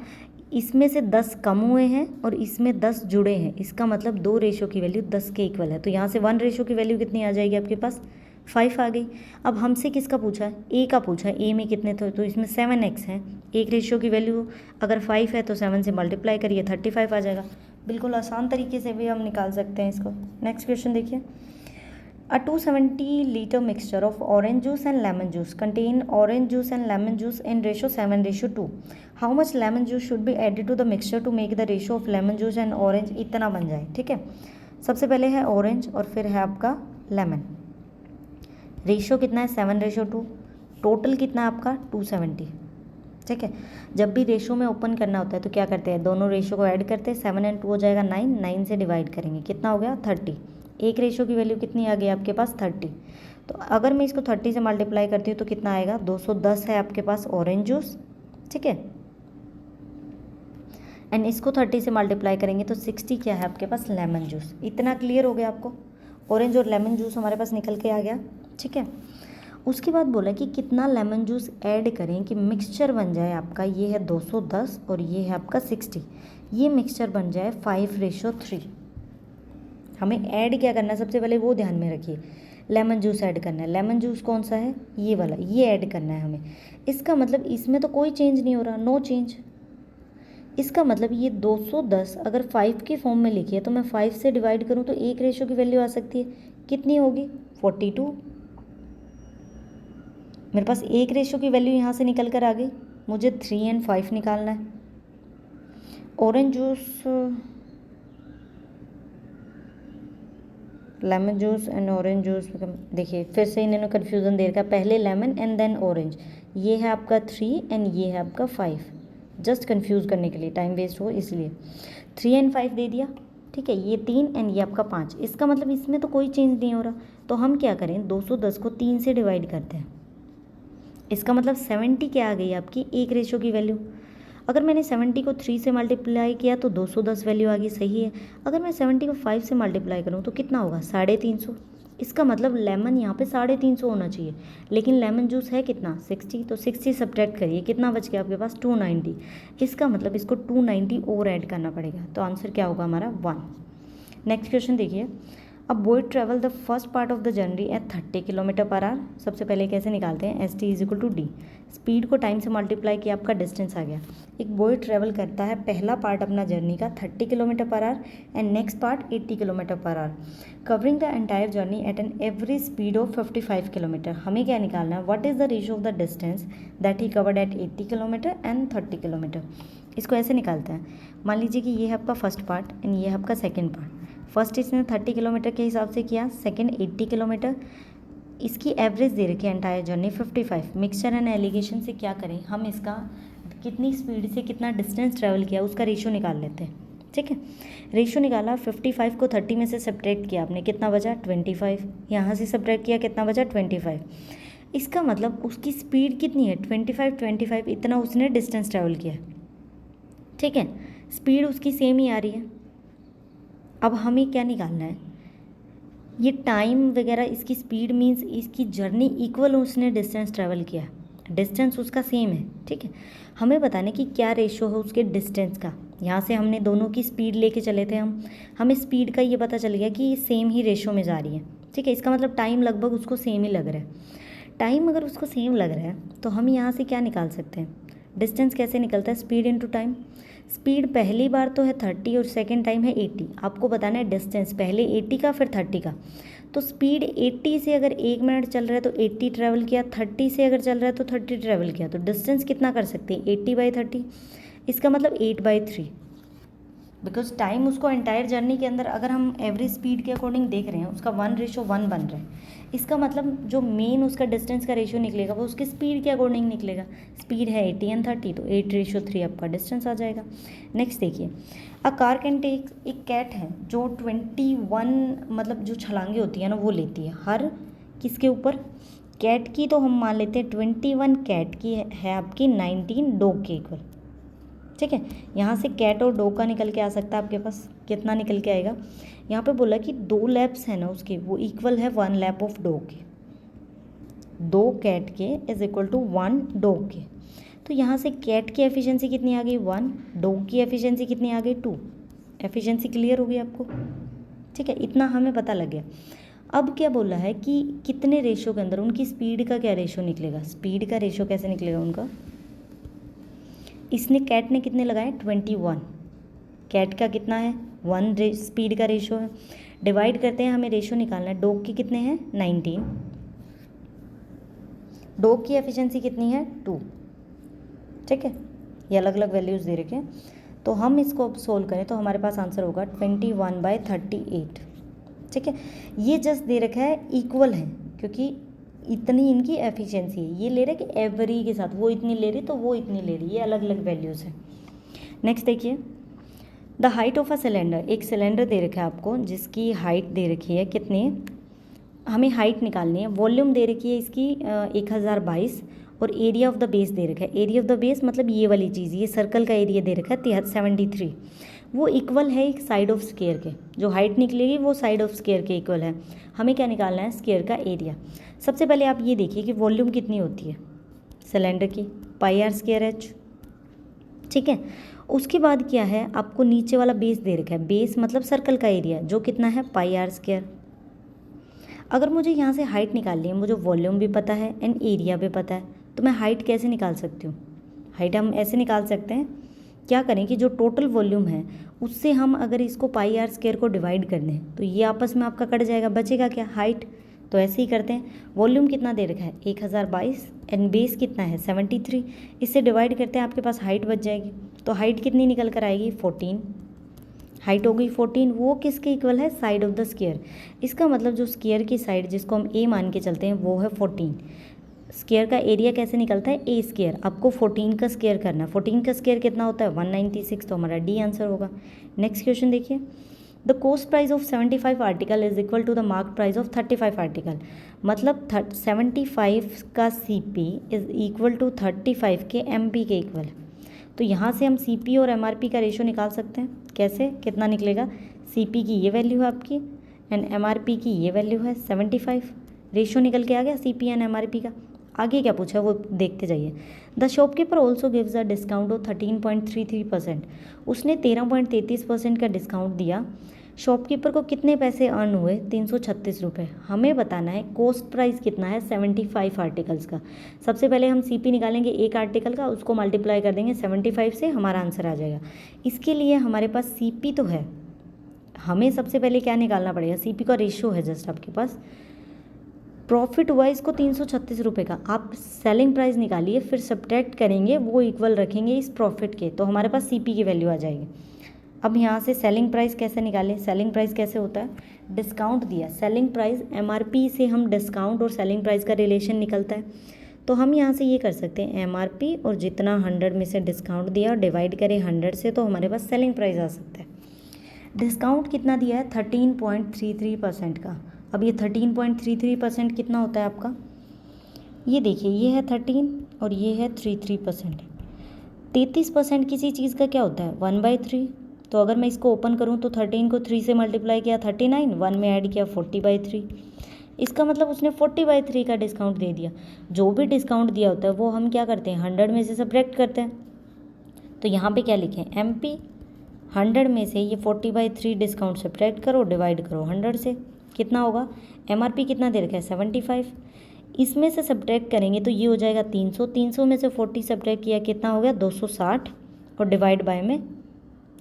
इसमें से 10 कम हुए हैं और इसमें 10 जुड़े हैं, इसका मतलब 2 रेशो की वैल्यू 10 के इक्वल है। तो यहाँ से 1 रेशो की वैल्यू कितनी आ जाएगी आपके पास, 5 आ गई। अब हमसे किसका पूछा है, ए का पूछा है, ए में कितने थे, तो इसमें 7x है, एक रेशो की वैल्यू अगर 5 है तो 7 से मल्टीप्लाई करिए 35 आ जाएगा। बिल्कुल आसान तरीके से भी हम निकाल सकते हैं इसको। नेक्स्ट क्वेश्चन देखिए, A 270-liter mixture of orange juice and lemon juice contain orange juice and lemon juice in ratio 7:2. How much lemon juice should be added to the mixture to make the ratio of lemon juice and orange इतना बन जाए, ठीक है। सबसे पहले है orange और फिर है आपका लेमन। रेशो कितना है 7:2, टोटल कितना है आपका 270, ठीक है। जब भी रेशो में ओपन करना होता है तो क्या करते हैं, दोनों रेशो को ऐड करते हैं, 7 और 2 हो जाएगा 9, 9 से डिवाइड करेंगे, कितना हो गया 30। एक रेशो की वैल्यू कितनी आ गई आपके पास 30, तो अगर मैं इसको 30 से मल्टीप्लाई करती हूँ तो कितना आएगा 210 है आपके पास ऑरेंज जूस, ठीक है। एंड इसको 30 से मल्टीप्लाई करेंगे तो 60 क्या है आपके पास लेमन जूस। इतना क्लियर हो गया आपको, ऑरेंज और लेमन जूस हमारे पास निकल के आ गया, ठीक है। उसके बाद बोला कि कितना लेमन जूस ऐड करें कि मिक्सचर बन जाए आपका, ये है 210 और ये है आपका 60, ये मिक्सचर बन जाए 5:3। हमें ऐड क्या करना है, सबसे पहले वो ध्यान में रखिए, लेमन जूस ऐड करना है। लेमन जूस कौन सा है, ये वाला, ये ऐड करना है हमें। इसका मतलब इसमें तो कोई चेंज नहीं हो रहा, नो चेंज। इसका मतलब ये 210 अगर 5 की फॉर्म में लिखी है तो मैं 5 से डिवाइड करूँ तो एक रेशो की वैल्यू आ सकती है, कितनी होगी 42। मेरे पास एक रेशो की वैल्यू यहाँ से निकल कर आ गई, मुझे 3 और 5 निकालना है। Orange juice, lemon juice and orange juice, देखिए फिर से इन्होंने कन्फ्यूज़न दे रखा है, पहले लेमन एंड देन ऑरेंज। ये है आपका 3 एंड ये है आपका 5, जस्ट कंफ्यूज करने के लिए, टाइम वेस्ट हो इसलिए। 3 और 5 दे दिया, ठीक है, ये 3 एंड ये आपका 5। इसका मतलब इसमें तो कोई चेंज नहीं हो रहा, तो हम क्या करें 210 को 3 से डिवाइड करते हैं। इसका मतलब 70 क्या आ गई आपकी 1 रेशो की वैल्यू। अगर मैंने 70 को 3 से मल्टीप्लाई किया तो 210 वैल्यू आ गई, सही है। अगर मैं 70 को 5 से मल्टीप्लाई करूँ तो कितना होगा 350। इसका मतलब लेमन यहाँ पे 350 होना चाहिए, लेकिन लेमन जूस है कितना 60, तो 60 सब्ट्रैक्ट करिए, कितना बच गया आपके पास 290। इसका मतलब इसको 290 और ऐड करना पड़ेगा, तो आंसर क्या होगा हमारा 1। नेक्स्ट क्वेश्चन देखिए, अब boy travel the first part of the journey at 30 kilometre per hour. सबसे पहले कैसे निकालते हैं, S T is equal to D, speed को टाइम से मल्टीप्लाई किया, आपका डिस्टेंस आ गया। एक बॉय ट्रेवल करता है पहला पार्ट अपना जर्नी का 30 kilometre per hour and next part 80 kilometre per hour, covering the entire journey at an average speed of 55 kilometre. हमें क्या निकालना है, what is the ratio of the distance that he covered at 80 kilometre and 30 kilometre. इसको ऐसे निकालते हैं, मान लीजिए कि ये है आपका फर्स्ट पार्ट एंड ये है आपका सेकेंड पार्ट। फर्स्ट इसने 30 किलोमीटर के हिसाब से किया, सेकेंड 80 किलोमीटर, इसकी एवरेज दे रखी है entire journey 55। Mixture and allegation से क्या करें, हम इसका कितनी स्पीड से कितना डिस्टेंस ट्रैवल किया उसका रेशियो निकाल लेते हैं, ठीक है। रेशियो निकाला, 55 को 30 में से सब्ट्रैक्ट किया आपने, कितना बचा 25, यहाँ से सब्ट्रैक्ट किया कितना बचा 25। इसका मतलब उसकी स्पीड कितनी है 25 इतना उसने डिस्टेंस ट्रैवल किया, ठीक है। स्पीड उसकी सेम ही आ रही है। अब हमें क्या निकालना है, ये टाइम वगैरह, इसकी स्पीड मीन्स इसकी जर्नी इक्वल उसने डिस्टेंस ट्रैवल किया, डिस्टेंस उसका सेम है, ठीक है। हमें बताने कि क्या रेशो है उसके डिस्टेंस का। यहाँ से हमने दोनों की स्पीड लेके चले थे हमें स्पीड का ये पता चल गया कि ये सेम ही रेशो में जा रही है, ठीक है। इसका मतलब टाइम लगभग उसको सेम ही लग रहा है। टाइम अगर उसको सेम लग रहा है तो हम यहाँ से क्या निकाल सकते हैं, डिस्टेंस कैसे निकलता है, स्पीड इनटू टाइम। स्पीड पहली बार तो है 30 और सेकेंड टाइम है 80। आपको बताना है डिस्टेंस पहले 80 का फिर 30 का। तो स्पीड 80 से अगर 1 मिनट चल रहा है तो 80 ट्रैवल किया, 30 से अगर चल रहा है तो 30 ट्रैवल किया, तो डिस्टेंस कितना कर सकते हैं 80/30। इसका मतलब 8/3, बिकॉज टाइम उसको एंटायर जर्नी के अंदर अगर हम एवरेज स्पीड के अकॉर्डिंग देख रहे हैं उसका 1:1 बन रहा है। इसका मतलब जो मेन उसका डिस्टेंस का रेशियो निकलेगा वो उसकी स्पीड के अकॉर्डिंग निकलेगा। स्पीड है 80 और 30, तो 8:3 आपका डिस्टेंस आ जाएगा। नेक्स्ट देखिए, अ कार कैन टेक, एक कैट है जो 21 मतलब जो छलांगे होती है ना वो लेती है हर किसके ऊपर, कैट की। तो हम मान लेते हैं 21 कैट की है आपकी 19 डॉग के इक्वल, ठीक है। यहाँ से कैट और डॉग का निकल के आ सकता है आपके पास, कितना निकल के आएगा। यहाँ पे बोला कि 2 लैप्स है ना उसके, वो इक्वल है 1 लैप ऑफ डॉग के, 2 कैट के इज इक्वल टू 1 डॉग के। तो यहाँ से कैट की एफिशिएंसी कितनी आ गई 1, डॉग की एफिशिएंसी कितनी आ गई 2। एफिशिएंसी क्लियर होगी आपको, ठीक है। इतना हमें पता लग गया। अब क्या बोला है कि कितने रेशो के अंदर उनकी स्पीड का क्या रेशो निकलेगा, स्पीड का रेशो कैसे निकलेगा उनका। इसने कैट ने कितने लगाए 21, कैट का कितना है 1 स्पीड का रेशो है। डिवाइड करते हैं, हमें रेशो निकालना है। डॉग के कितने हैं 19, डॉग की एफिशिएंसी कितनी है 2, ठीक है। ये अलग अलग वैल्यूज़ दे रखे हैं, तो हम इसको अब सोल्व करें तो हमारे पास आंसर होगा 21/38, ठीक है। ये जस्ट दे रखा है इक्वल है क्योंकि इतनी इनकी एफिशिएंसी है, ये ले रहे कि एवरी के साथ वो इतनी ले रही तो वो इतनी ले रही, ये अलग अलग वैल्यूज़ हैं। नेक्स्ट देखिए, the height of a cylinder, एक सिलेंडर दे रखा है आपको जिसकी हाइट दे रखी है कितनी, हमें हाइट निकालनी है। वॉल्यूम दे रखी है इसकी 1022 और एरिया ऑफ द बेस दे रखा है। एरिया ऑफ द बेस मतलब ये वाली चीज़, ये सर्कल का एरिया दे रखा है 73, वो इक्वल है एक साइड ऑफ स्क्वायर के। जो हाइट निकलेगी वो साइड ऑफ स्क्वायर के इक्वल है। हमें क्या निकालना है, स्क्वायर का एरिया। सबसे पहले आप ये देखिए कि वॉल्यूम कितनी होती है सिलेंडर की, πr²h, ठीक है। उसके बाद क्या है, आपको नीचे वाला बेस दे रखा है, बेस मतलब सर्कल का एरिया जो कितना है πr²। अगर मुझे यहाँ से हाइट निकालनी है, मुझे वॉल्यूम भी पता है एंड एरिया भी पता है, तो मैं हाइट कैसे निकाल सकती हूँ। हाइट हम ऐसे निकाल सकते हैं, क्या करें कि जो टोटल वॉल्यूम है उससे हम अगर इसको πr² को डिवाइड कर दें तो ये आपस में आपका कट जाएगा, बचेगा क्या हाइट। तो ऐसे ही करते हैं, वॉल्यूम कितना दे रखा है 1022 एंड बेस कितना है 73, इससे डिवाइड करते हैं आपके पास हाइट बच जाएगी। तो हाइट कितनी निकल कर आएगी 14, हाइट हो गई 14, वो किसके इक्वल है साइड ऑफ द स्क्वायर। इसका मतलब जो स्क्वायर की साइड जिसको हम ए मान के चलते हैं वो है 14, स्क्वायर का एरिया कैसे निकलता है, ए स्क्वायर। आपको 14 का स्क्वायर करना है, 14 का स्क्वायर कितना होता है 196, तो हमारा डी आंसर होगा। नेक्स्ट क्वेश्चन देखिए, the cost price of 75 article is equal to the mark price of 35 article. मतलब 75 का C P is equal to 35 के एम पी के इक्वल। तो यहाँ से हम सी पी और एम आर पी का रेशो निकाल सकते हैं। कैसे, कितना निकलेगा, सी पी की ये वैल्यू है आपकी एंड एम आर पी की ये वैल्यू है 75, रेशो निकल के आ गया C P and M R P का। आगे क्या पूछा वो देखते जाइए। The shopkeeper also gives a discount of 13.33%। उसने 13.33% का डिस्काउंट दिया। शॉपकीपर को कितने पैसे अर्न हुए, 336 रुपये। हमें बताना है कॉस्ट प्राइस कितना है 75 आर्टिकल्स का। सबसे पहले हम सीपी निकालेंगे एक आर्टिकल का, उसको मल्टीप्लाई कर देंगे 75 से, हमारा आंसर आ जाएगा। इसके लिए हमारे पास सीपी तो है, हमें सबसे पहले क्या निकालना पड़ेगा, सीपी का रेशियो है जस्ट आपके पास। प्रॉफिट हुआ इसको 336 रुपये का, आप सेलिंग प्राइस निकालिए, फिर सब्ट्रैक्ट करेंगे, वो इक्वल रखेंगे इस प्रॉफिट के, तो हमारे पास सीपी की वैल्यू आ जाएगी। अब यहाँ से सेलिंग प्राइस कैसे निकालें, सेलिंग प्राइस कैसे होता है, डिस्काउंट दिया, सेलिंग प्राइस एमआरपी से हम डिस्काउंट और सेलिंग प्राइस का रिलेशन निकलता है। तो हम यहाँ से ये कर सकते हैं एमआरपी और जितना 100 में से डिस्काउंट दिया और डिवाइड करें 100 से, तो हमारे पास सेलिंग प्राइस आ सकता है। डिस्काउंट कितना दिया है 13.33% का। अब ये 13.33% कितना होता है आपका, ये देखिए, ये है 13 और ये है 33%। 33% किसी चीज़ का क्या होता है 1/3। तो अगर मैं इसको ओपन करूँ तो 13 को 3 से मल्टीप्लाई किया 39, 1 में ऐड किया 40/3। इसका मतलब उसने 40/3 का डिस्काउंट दे दिया। जो भी डिस्काउंट दिया होता है वो हम क्या करते हैं 100 में से सब्ट्रैक्ट करते हैं। तो यहाँ पे क्या लिखें, एम पी 100 में से ये 40/3 डिस्काउंट सब्ट्रैक्ट करो, डिवाइड करो 100 से, कितना होगा, एमआरपी कितना दे रखा है 75, इसमें से सब्ट्रैक्ट करेंगे तो ये हो जाएगा 300, 300 में से 40 सब्ट्रैक्ट किया कितना हो गया 260 और डिवाइड बाय में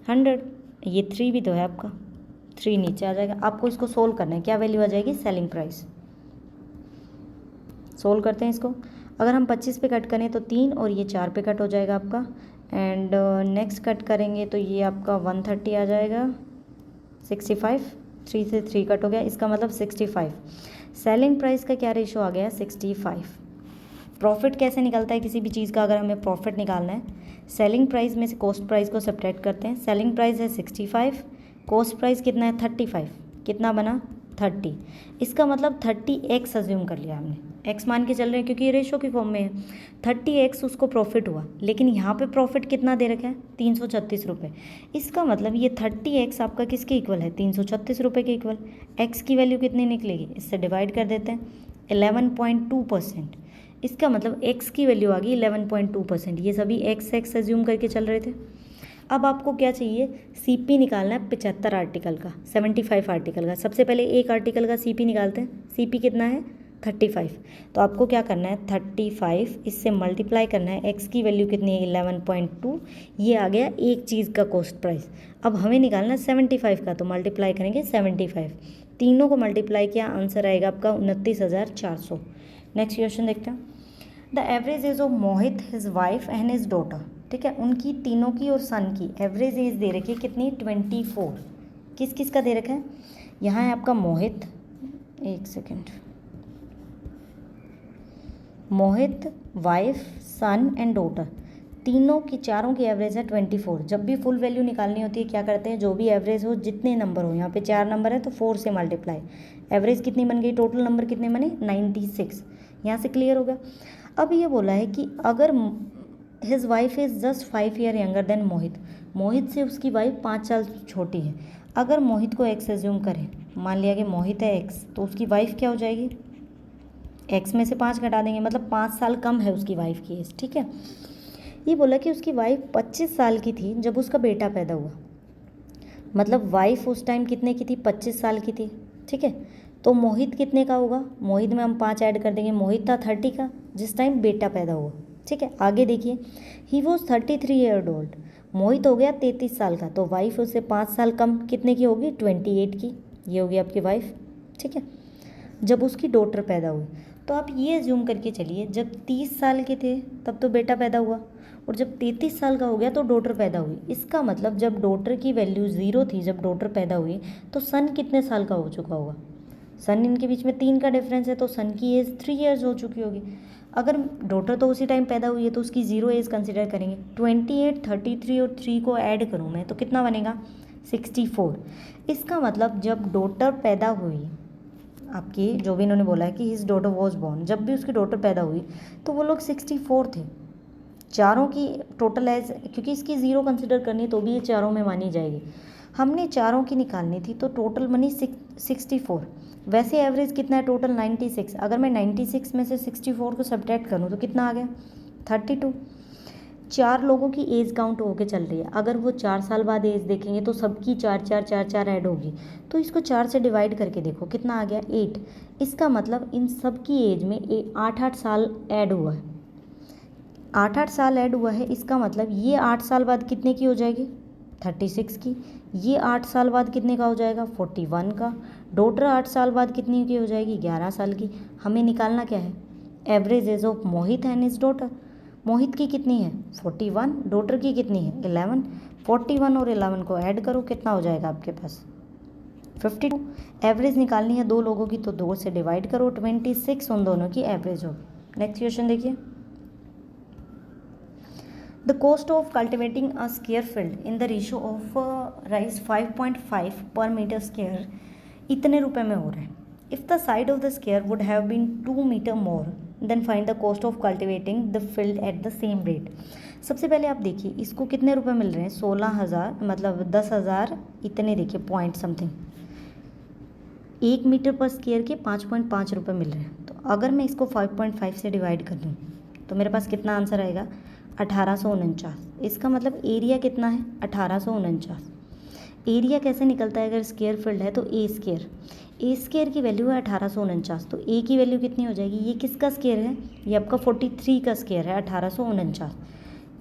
100, ये 3 भी तो है आपका, 3 नीचे आ जाएगा। आपको इसको सोल्व करना है, क्या वैल्यू आ जाएगी सेलिंग प्राइस। सोल्व करते हैं इसको, अगर हम 25 पे कट करें तो 3 और ये 4 पे कट हो जाएगा आपका, एंड नेक्स्ट कट करेंगे तो ये आपका 130 आ जाएगा, 65, 3 से 3 कट हो गया, इसका मतलब 65। सेलिंग प्राइस का क्या रेशो आ गया 65। प्रॉफिट कैसे निकलता है किसी भी चीज़ का, अगर हमें प्रॉफिट निकालना है, सेलिंग प्राइस में से कॉस्ट प्राइस को सब्ट्रैक्ट करते हैं। सेलिंग प्राइस है 65, कॉस्ट प्राइस कितना है 35, कितना बना 30। इसका मतलब 30x अज्यूम कर लिया हमने, x मान के चल रहे हैं क्योंकि ये रेशो की फॉर्म में है। 30x उसको प्रॉफिट हुआ, लेकिन यहाँ पे प्रॉफिट कितना दे रखा है 336 रुपये। इसका मतलब ये 30x आपका किसके इक्वल है 336 रुपये के इक्वल। x की वैल्यू कितनी निकलेगी, इससे डिवाइड कर देते हैं 11.2%। इसका मतलब x की वैल्यू आ गई 11.2%। ये सभी x अज्यूम करके चल रहे थे। अब आपको क्या चाहिए, सीपी निकालना है 75 आर्टिकल का, 75 आर्टिकल का। सबसे पहले एक आर्टिकल का सीपी निकालते हैं, सीपी कितना है 35। तो आपको क्या करना है 35 इससे मल्टीप्लाई करना है, एक्स की वैल्यू कितनी है 11.2, ये आ गया एक चीज़ का कॉस्ट प्राइस। अब हमें निकालना है 75 का, तो मल्टीप्लाई करेंगे 75, तीनों को मल्टीप्लाई किया, आंसर आएगा आपका 29,400। नेक्स्ट क्वेश्चन देखते हैं, the average age of Mohit, his wife and his daughter. ठीक है, उनकी तीनों की और सन की एवरेज एज दे रखी है कितनी 24। किस किस का दे रखा है, यहाँ है आपका मोहित, एक second, Mohit, wife, son and daughter, तीनों की चारों की एवरेज है 24। जब भी फुल वैल्यू निकालनी होती है क्या करते हैं, जो भी एवरेज हो जितने नंबर हो, यहाँ पे 4 नंबर है तो 4 से मल्टीप्लाई, एवरेज कितनी बन गई, टोटल नंबर कितने बने 96। यहाँ से क्लियर हो गया। अब ये बोला है कि अगर his wife is just 5 year younger than Mohit, Mohit से उसकी वाइफ 5 साल छोटी है। अगर मोहित को एक्स एज्यूम करें, मान लिया कि मोहित है एक्स, तो उसकी वाइफ क्या हो जाएगी, एक्स में से 5 घटा देंगे, मतलब 5 साल कम है उसकी वाइफ की एज। ठीक है, ये बोला कि उसकी वाइफ 25 साल की थी जब उसका बेटा पैदा हुआ, मतलब वाइफ उस टाइम कितने की थी 25 साल की थी। ठीक है, तो मोहित कितने का होगा, मोहित में हम 5 ऐड कर देंगे, मोहित था 30 का जिस टाइम बेटा पैदा हुआ। ठीक है, आगे देखिए, ही वॉज 33 ईयर ओल्ड, मोहित हो गया 33 साल का, तो वाइफ उससे 5 साल कम कितने की होगी 28 की, ये होगी आपकी वाइफ। ठीक है, जब उसकी डॉटर पैदा हुई, तो आप ये एज्यूम करके चलिए जब 30 साल के थे तब तो बेटा पैदा हुआ, और जब 33 साल का हो गया तो डॉटर पैदा हुई। इसका मतलब जब डॉटर की वैल्यू 0 थी, जब डॉटर पैदा हुई, तो सन कितने साल का हो चुका होगा, सन इनके बीच में 3 का डिफरेंस है, तो सन की एज 3 ईयर्स हो चुकी होगी। अगर डॉटर तो उसी टाइम पैदा हुई है तो उसकी 0 एज कंसिडर करेंगे। 28, 33 और 3 को ऐड करूँ मैं तो कितना बनेगा 64। इसका मतलब जब डॉटर पैदा हुई आपकी, जो भी इन्होंने बोला है कि हिज डॉटर वॉज बॉर्न, जब भी उसकी डॉटर पैदा हुई तो वो लोग 64 थे। चारों की टोटल एज, क्योंकि इसकी 0 कंसिडर करनी तो भी ये चारों में मानी जाएगी, हमने चारों की निकालनी थी तो टोटल बनी 64। वैसे एवरेज कितना है टोटल 96। अगर मैं 96 में से 64 को सब्ट्रैक्ट करूँ तो कितना आ गया 32। 4 लोगों की एज काउंट होके चल रही है। अगर वो 4 साल बाद एज देखेंगे तो सबकी 4 ऐड होगी, तो इसको 4 से डिवाइड करके देखो कितना आ गया 8। इसका मतलब इन सब की एज में 8 साल ऐड हुआ है। 8 साल ऐड हुआ है, इसका मतलब ये 8 साल बाद कितने की हो जाएगी 36 की। ये 8 साल बाद कितने का हो जाएगा 41 का। डॉटर 8 साल बाद कितनी की हो जाएगी 11 साल की। हमें निकालना क्या है average age of Mohit and his daughter. Mohit की कितनी है 41, डॉटर की कितनी है 11। 41 और 11 को ऐड करो कितना हो जाएगा आपके पास 52। एवरेज निकालनी है 2 लोगों की तो 2 से डिवाइड करो, 26 उन दोनों की एवरेज होगी। नेक्स्ट क्वेश्चन देखिए। The cost of cultivating a square field in the ratio of rice 5.5 per meter square इतने रुपए में हो रहा है। If the side of the square would have been 2 meter more, then find the cost of cultivating the field at the same rate। सबसे पहले आप देखिए इसको कितने रुपए मिल रहे हैं 16,000, मतलब 10,000 इतने, देखिए पॉइंट समथिंग। 1 मीटर पर स्क्वायर के 5.5 रुपये मिल रहे हैं। तो अगर मैं इसको 5.5 से डिवाइड कर दूँ तो मेरे पास कितना आंसर आएगा 1849। इसका मतलब एरिया कितना है 1849। एरिया कैसे निकलता है अगर स्क्वायर फील्ड है तो ए स्क्वायर की वैल्यू है 1849, तो ए की वैल्यू कितनी हो जाएगी, ये किसका स्क्वायर है, ये आपका 43 का स्क्वायर है 1849।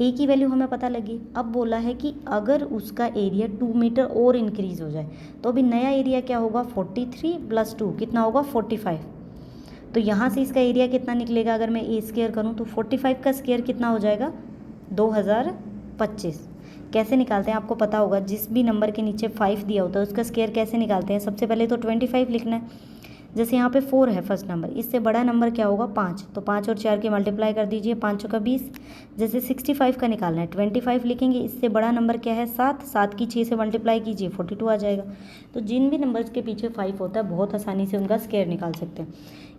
ए की वैल्यू हमें पता लगी। अब बोला है कि अगर उसका एरिया 2 मीटर और इंक्रीज़ हो जाए तो अभी नया एरिया क्या होगा 43 + 2 कितना होगा 45। तो यहाँ से इसका एरिया कितना निकलेगा अगर मैं ए स्क्वायर करूँ तो 45 का स्क्वायर कितना हो जाएगा 2025। कैसे निकालते हैं आपको पता होगा, जिस भी नंबर के नीचे 5 दिया होता है उसका स्क्वायर कैसे निकालते हैं, सबसे पहले तो 25 लिखना है। जैसे यहाँ पे 4 है फर्स्ट नंबर, इससे बड़ा नंबर क्या होगा 5, तो 5 और 4 के मल्टीप्लाई कर दीजिए, 5 का 20। जैसे 65 का निकालना है 25 लिखेंगे, इससे बड़ा नंबर क्या है 7, 7 की 6 से मल्टीप्लाई कीजिए 42 आ जाएगा। तो जिन भी नंबर्स के पीछे 5 होता है बहुत आसानी से उनका स्क्वायर निकाल सकते हैं।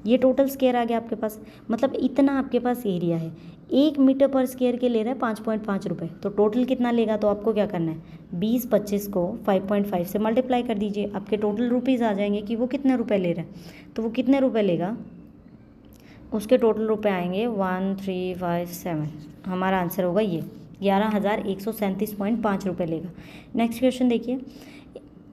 ये टोटल स्क्वायर आ गया आपके पास, मतलब इतना आपके पास एरिया है। 1 मीटर पर स्क्वायर के ले रहा है 5.5 रुपये, तो टोटल कितना लेगा, तो आपको क्या करना है 20 25 को 5.5 से मल्टीप्लाई कर दीजिए, आपके टोटल रुपीज़ आ जाएंगे कि वो कितने रुपए ले रहा है। तो वो कितने रुपए लेगा, उसके टोटल रुपए आएंगे 1357। हमारा आंसर होगा ये 11,137.5 रुपये लेगा। नेक्स्ट क्वेश्चन देखिए।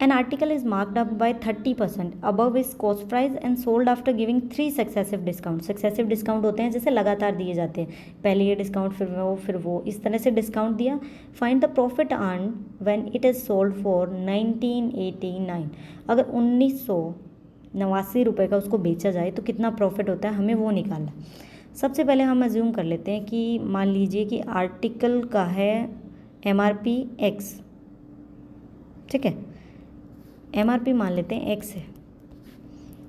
An article is marked up by 30% above its cost price and sold after giving 3 successive discounts। Successive discount होते हैं जैसे लगातार दिए जाते हैं, पहले ये डिस्काउंट फिर वो इस तरह से डिस्काउंट दिया। Find the profit earn when it is sold for 1989। अगर 1989 रुपये का उसको बेचा जाए तो कितना प्रॉफिट होता है, हमें वो निकालना। सबसे पहले हम अज्यूम कर लेते हैं कि मान लीजिए कि आर्टिकल का है MRP X, ठीक है, MRP मान लेते हैं X है।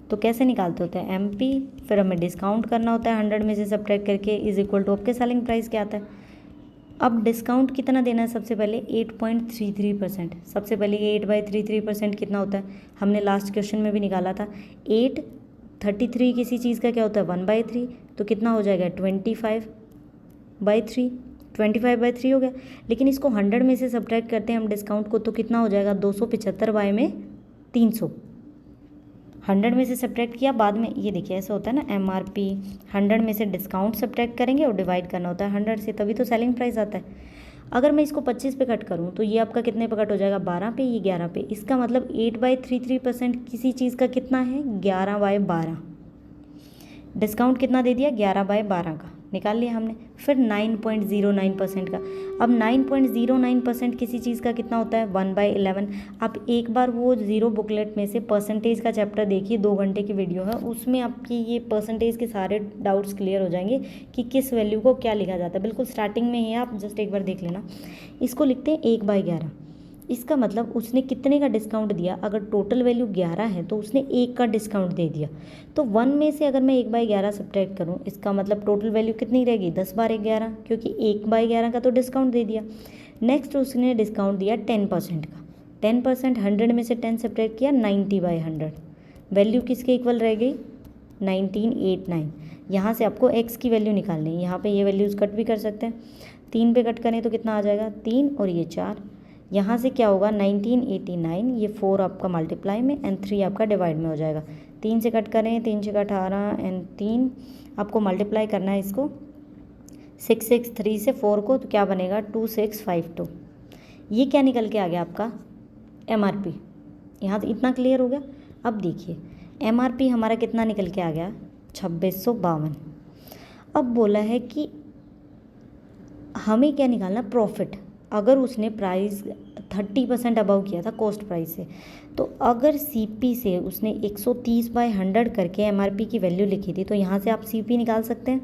तो कैसे निकालते होते हैं MP, फिर हमें डिस्काउंट करना होता है 100 में से सब्ट्रैक्ट करके इज इक्वल टू आपके सेलिंग प्राइस क्या आता है। अब डिस्काउंट कितना देना है, सबसे पहले 8.33%। सबसे पहले ये 8/33% कितना होता है, हमने लास्ट क्वेश्चन में भी निकाला था। 833 किसी चीज़ का क्या होता है 1/3, तो कितना हो जाएगा 25/3, 25/3 हो गया। लेकिन इसको 100 में से सब्ट्रैक्ट करते हैं हम डिस्काउंट को, तो कितना हो जाएगा 275/300। 100 में से सब्ट्रैक्ट किया, बाद में ये देखिए ऐसा होता है ना MRP 100 में से डिस्काउंट सब्ट्रैक्ट करेंगे और डिवाइड करना होता है 100 से, तभी तो सेलिंग प्राइस आता है। अगर मैं इसको 25 पे कट करूँ तो ये आपका कितने पे कट हो जाएगा 12 पे, ये 11 पे। इसका मतलब 8/33% किसी चीज़ का कितना है 11/12। डिस्काउंट कितना दे दिया 11/12 का, निकाल लिया हमने। फिर 9.09% का, अब 9.09% किसी चीज़ का कितना होता है 1/11। आप एक बार वो जीरो बुकलेट में से परसेंटेज का चैप्टर देखिए, 2 घंटे की वीडियो है, उसमें आपकी ये परसेंटेज के सारे डाउट्स क्लियर हो जाएंगे कि किस वैल्यू को क्या लिखा जाता है। बिल्कुल स्टार्टिंग में ही आप जस्ट एक बार देख लेना। इसको लिखते हैं 1/11। इसका मतलब उसने कितने का डिस्काउंट दिया, अगर टोटल वैल्यू 11 है तो उसने 1 का डिस्काउंट दे दिया। तो 1 में से अगर मैं 1/11 सब्ट्रैक्ट करूँ, इसका मतलब टोटल वैल्यू कितनी रहेगी, 10 बार 11, क्योंकि 1/11 का तो डिस्काउंट दे दिया। नेक्स्ट उसने डिस्काउंट दिया 10% का। 10% 100 में से 10 सब्ट्रैक्ट किया, 90/100, वैल्यू किसके इक्वल रह गई, 1989। यहाँ से आपको x की वैल्यू निकालनी है। यहाँ पे ये वैल्यूज़ कट भी कर सकते हैं, 3 पे कट करें तो कितना आ जाएगा, 3 और ये 4। यहाँ से क्या होगा, 1989, ये 4 आपका मल्टीप्लाई में एंड 3 आपका डिवाइड में हो जाएगा। 3 से कट करें, 3 से 18 एंड 3 आपको मल्टीप्लाई करना है इसको 663 से 4 को, तो क्या बनेगा 2652। ये क्या निकल के आ गया आपका MRP। यहाँ तो इतना क्लियर हो गया। अब देखिए MRP हमारा कितना निकल के आ गया, 2652। अब बोला है कि हमें क्या निकालना, प्रॉफिट। अगर उसने प्राइस 30% अबव किया था कॉस्ट प्राइस से, तो अगर CP से उसने 130/100 करके MRP की वैल्यू लिखी थी, तो यहाँ से आप CP निकाल सकते हैं।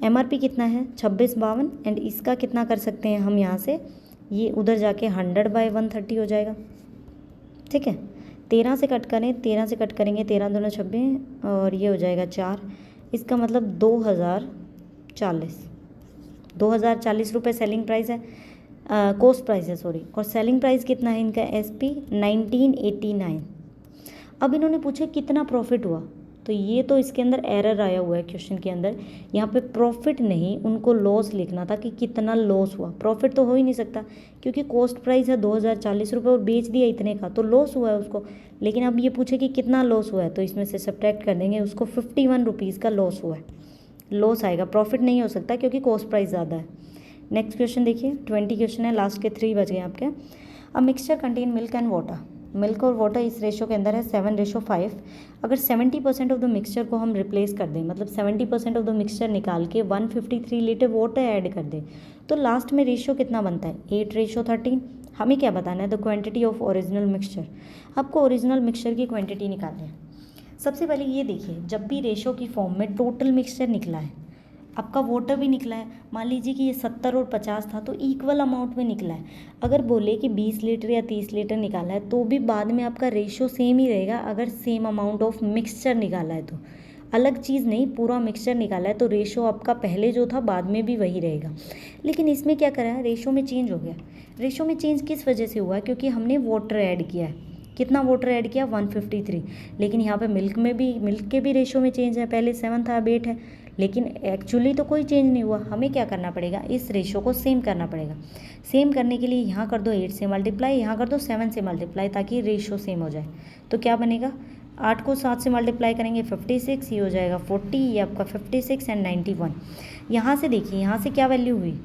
MRP कितना है 2652 एंड इसका कितना कर सकते हैं हम, यहाँ से ये उधर जाके 100/130 हो जाएगा। ठीक है, 13 से कट करें, 13 से कट करेंगे, 13 दूना 26 और ये हो जाएगा 4। इसका मतलब 2040 रुपये सेलिंग प्राइस है, कॉस्ट प्राइस है सॉरी। और सेलिंग प्राइस कितना है इनका SP 1989। अब इन्होंने पूछा कितना प्रॉफिट हुआ, तो ये तो इसके अंदर एरर आया हुआ है क्वेश्चन के अंदर। यहाँ पे प्रॉफिट नहीं, उनको लॉस लिखना था कि कितना लॉस हुआ। प्रॉफिट तो हो ही नहीं सकता क्योंकि कॉस्ट प्राइस है 2040 रुपये और बेच दिया इतने का, तो लॉस हुआ है उसको। लेकिन अब ये पूछे कि कितना लॉस हुआ है, तो इसमें से सब्ट्रैक्ट कर देंगे, उसको 51 रुपीज़ का लॉस हुआ है। लॉस आएगा, प्रॉफिट नहीं हो सकता क्योंकि कॉस्ट प्राइस ज़्यादा है। नेक्स्ट क्वेश्चन देखिए, 20 क्वेश्चन है, लास्ट के 3 बच गए आपके। अब mixture contain milk and water, milk और वाटर इस रेशो के अंदर है 7:5। अगर 70% ऑफ द मिक्सचर को हम रिप्लेस कर दें, मतलब 70% ऑफ द मिक्सचर निकाल के 153 लीटर वाटर ऐड कर दें, तो लास्ट में रेशो कितना बनता है, 8:13। हमें क्या बताना है, the quantity of original mixture. आपको ओरिजिनल मिक्सचर की क्वांटिटी निकालनी है। सबसे पहले ये देखिए, जब भी रेशो की फॉर्म में टोटल मिक्सचर निकला है, आपका वाटर भी निकला है, मान लीजिए कि ये 70 और 50 था तो इक्वल अमाउंट में निकला है। अगर बोले कि 20 लीटर या 30 लीटर निकाला है तो भी बाद में आपका रेशो सेम ही रहेगा, अगर सेम अमाउंट ऑफ मिक्सचर निकाला है तो। अलग चीज़ नहीं, पूरा मिक्सचर निकाला है तो रेशो आपका पहले जो था बाद में भी वही रहेगा। लेकिन इसमें क्या करा है, रेशो में चेंज हो गया। रेशो में चेंज किस वजह से हुआ है, क्योंकि हमने वाटर ऐड किया है। कितना वाटर ऐड किया, 153। लेकिन यहाँ पे मिल्क के भी रेशो में चेंज है, पहले 7 था अब 8 है, लेकिन एक्चुअली तो कोई चेंज नहीं हुआ। हमें क्या करना पड़ेगा, इस रेशो को सेम करना पड़ेगा। सेम करने के लिए यहाँ कर दो 8 से मल्टीप्लाई, यहाँ कर दो 7 से मल्टीप्लाई, ताकि रेशो सेम हो जाए। तो क्या बनेगा, 8 को 7 से मल्टीप्लाई करेंगे 56, ये हो जाएगा 40, ये आपका 56 एंड 91। यहाँ से देखिए, यहाँ से क्या वैल्यू हुई,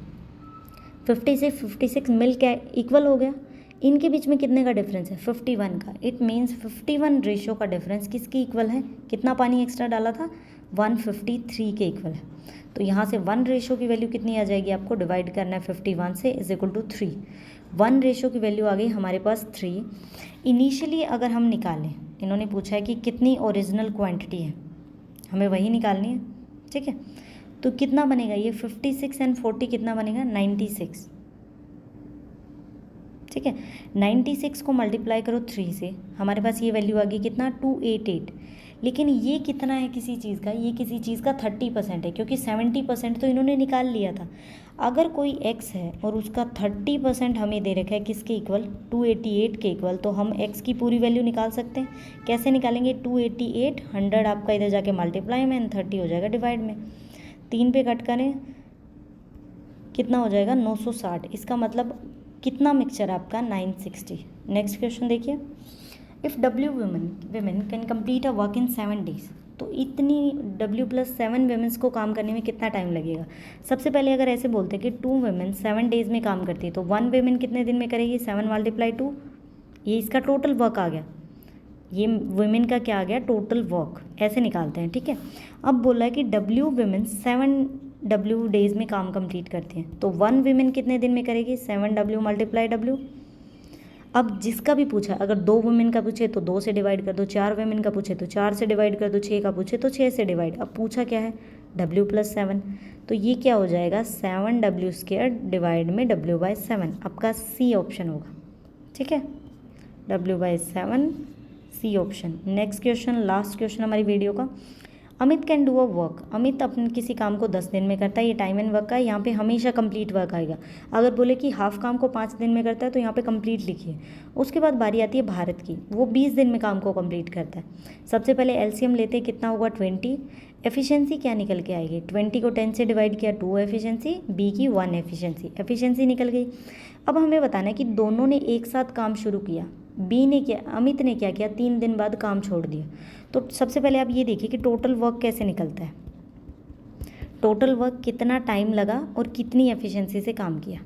56 मिल्क इक्वल हो गया। इनके बीच में कितने का डिफरेंस है, 51 का। इट मीन्स 51 रेशो का डिफरेंस किसकी इक्वल है, कितना पानी एक्स्ट्रा डाला था, 153 के इक्वल है। तो यहाँ से 1 रेशो की वैल्यू कितनी आ जाएगी, आपको डिवाइड करना है 51 से, इज इक्वल टू 3। 1 रेशो की वैल्यू आ गई हमारे पास 3। इनिशियली अगर हम निकालें, इन्होंने पूछा है कि कितनी ओरिजिनल क्वांटिटी है, हमें वही निकालनी है। ठीक है, तो कितना बनेगा ये 56 एंड 40 कितना बनेगा, 96। ठीक है, 96 को मल्टीप्लाई करो 3 से, हमारे पास ये वैल्यू आ गई कितना, 288। लेकिन ये कितना है किसी चीज़ का, ये किसी चीज़ का 30% है, क्योंकि 70% तो इन्होंने निकाल लिया था। अगर कोई x है और उसका 30% हमें दे रखा है किसके इक्वल, 288 के इक्वल, तो हम x की पूरी वैल्यू निकाल सकते हैं। कैसे निकालेंगे, 288 100 आपका इधर जाके मल्टीप्लाई में, 30 हो जाएगा डिवाइड में। 3 पे कट करें, कितना हो जाएगा 960। इसका मतलब कितना मिक्सचर आपका, 960। नेक्स्ट क्वेश्चन देखिए, if W women can complete a work in 7 days, तो इतनी W+7 वेमेंस को काम करने में कितना टाइम लगेगा। सबसे पहले अगर ऐसे बोलते हैं कि 2 वेमेन 7 days में काम करती है, तो 1 वेमेन कितने दिन में करेगी, 7 × 2, ये इसका टोटल वर्क आ गया। ये वुमेन का क्या आ गया, टोटल वर्क, ऐसे निकालते हैं। ठीक है, अब बोला है कि W women 7 W डेज़ में काम कंप्लीट करती हैं, तो 1 वेमेन कितने दिन में करेगी, 7W × W। अब जिसका भी पूछा, अगर 2 वुमेन का पूछे तो 2 से डिवाइड कर दो, 4 वुमेन का पूछे तो 4 से डिवाइड कर दो, 6 का पूछे तो 6 से डिवाइड। अब पूछा क्या है, W+7, तो ये क्या हो जाएगा, 7W² डिवाइड में W/7, आपका C ऑप्शन होगा। ठीक है, W/7 C option. Next question, last question हमारी वीडियो का। Amit can do a work. Amit अपने किसी काम को 10 दिन में करता है, ये टाइम एंड वर्क का है, यहाँ पे हमेशा कंप्लीट वर्क आएगा। अगर बोले कि हाफ काम को 5 दिन में करता है तो यहाँ पे कंप्लीट लिखिए। उसके बाद बारी आती है भारत की, वो 20 दिन में काम को कंप्लीट करता है। सबसे पहले एलसीएम लेते हैं, कितना होगा 20। एफिशिएंसी क्या निकल के आएगी, 20 को 10 से डिवाइड किया 2 एफिशिएंसी, बी की 1 एफिशिएंसी, एफिशिएंसी निकल गई। अब हमें बताना है कि दोनों ने एक साथ काम शुरू किया। बी ने क्या, अमित ने क्या किया, 3 दिन बाद काम छोड़ दिया। तो सबसे पहले आप ये देखिए कि टोटल वर्क कैसे निकलता है। टोटल वर्क कितना टाइम लगा और कितनी एफिशिएंसी से काम किया।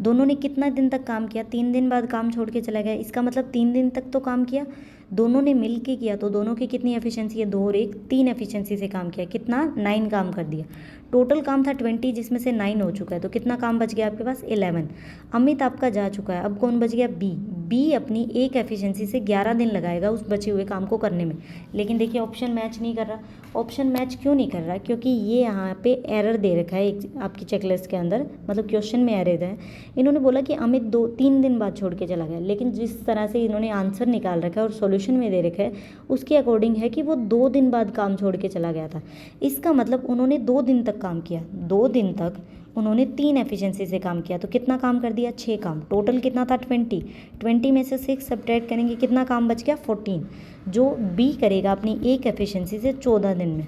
दोनों ने कितना दिन तक काम किया, 3 दिन बाद काम छोड़ के चला गया, इसका मतलब 3 दिन तक तो काम किया। दोनों ने मिल के किया तो दोनों की कितनी एफिशिएंसी है, 2 और 1 3 एफिशिएंसी से काम किया, कितना 9 काम कर दिया। टोटल काम था 20 जिसमें से 9 हो चुका है, तो कितना काम बच गया आपके पास 11। अमित आपका जा चुका है, अब कौन बच गया, बी। बी अपनी 1 एफिशिएंसी से 11 दिन लगाएगा उस बचे हुए काम को करने में। लेकिन देखिए ऑप्शन मैच नहीं कर रहा। ऑप्शन मैच क्यों नहीं कर रहा, क्योंकि ये यहाँ पे एरर दे रखा है एक आपकी चेकलिस्ट के अंदर, मतलब क्वेश्चन में एरर है। इन्होंने बोला कि अमित 2-3 दिन बाद छोड़ के चला गया, लेकिन जिस तरह से इन्होंने आंसर निकाल रखा है और सॉल्यूशन में दे रखा है उसके अकॉर्डिंग है कि वो 2 दिन बाद काम छोड़ के चला गया था। इसका मतलब उन्होंने 2 दिन तक काम किया, 2 दिन तक उन्होंने 3 एफिशिएंसी से काम किया, तो कितना काम कर दिया, 6 काम। टोटल कितना था 20 में से 6 सब्ट्रैक्ट करेंगे, कितना काम बच गया 14, जो बी करेगा अपनी 1 एफिशिएंसी से 14 दिन में।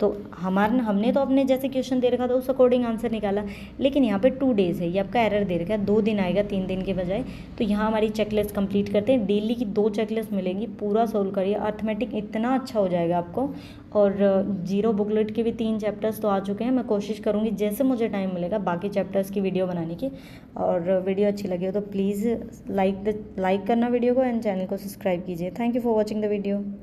तो हमने तो अपने जैसे क्वेश्चन दे रखा था उस अकॉर्डिंग आंसर निकाला, लेकिन यहाँ पे 2 डेज़ है, ये आपका एरर दे रखा है, 2 दिन आएगा 3 दिन के बजाय। तो यहाँ हमारी चेकलिस्ट कंप्लीट करते हैं। डेली की 2 चेकलिस्ट मिलेंगी, पूरा सोल्व करिए, अर्थमेटिक इतना अच्छा हो जाएगा आपको। और जीरो बुकलेट के भी 3 चैप्टर्स तो आ चुके हैं। मैं कोशिश करूँगी जैसे मुझे टाइम मिलेगा बाकी चैप्टर्स की वीडियो बनाने की। और वीडियो अच्छी लगी हो तो प्लीज़ लाइक करना वीडियो को एंड चैनल को सब्सक्राइब कीजिए। Thank you for watching the video.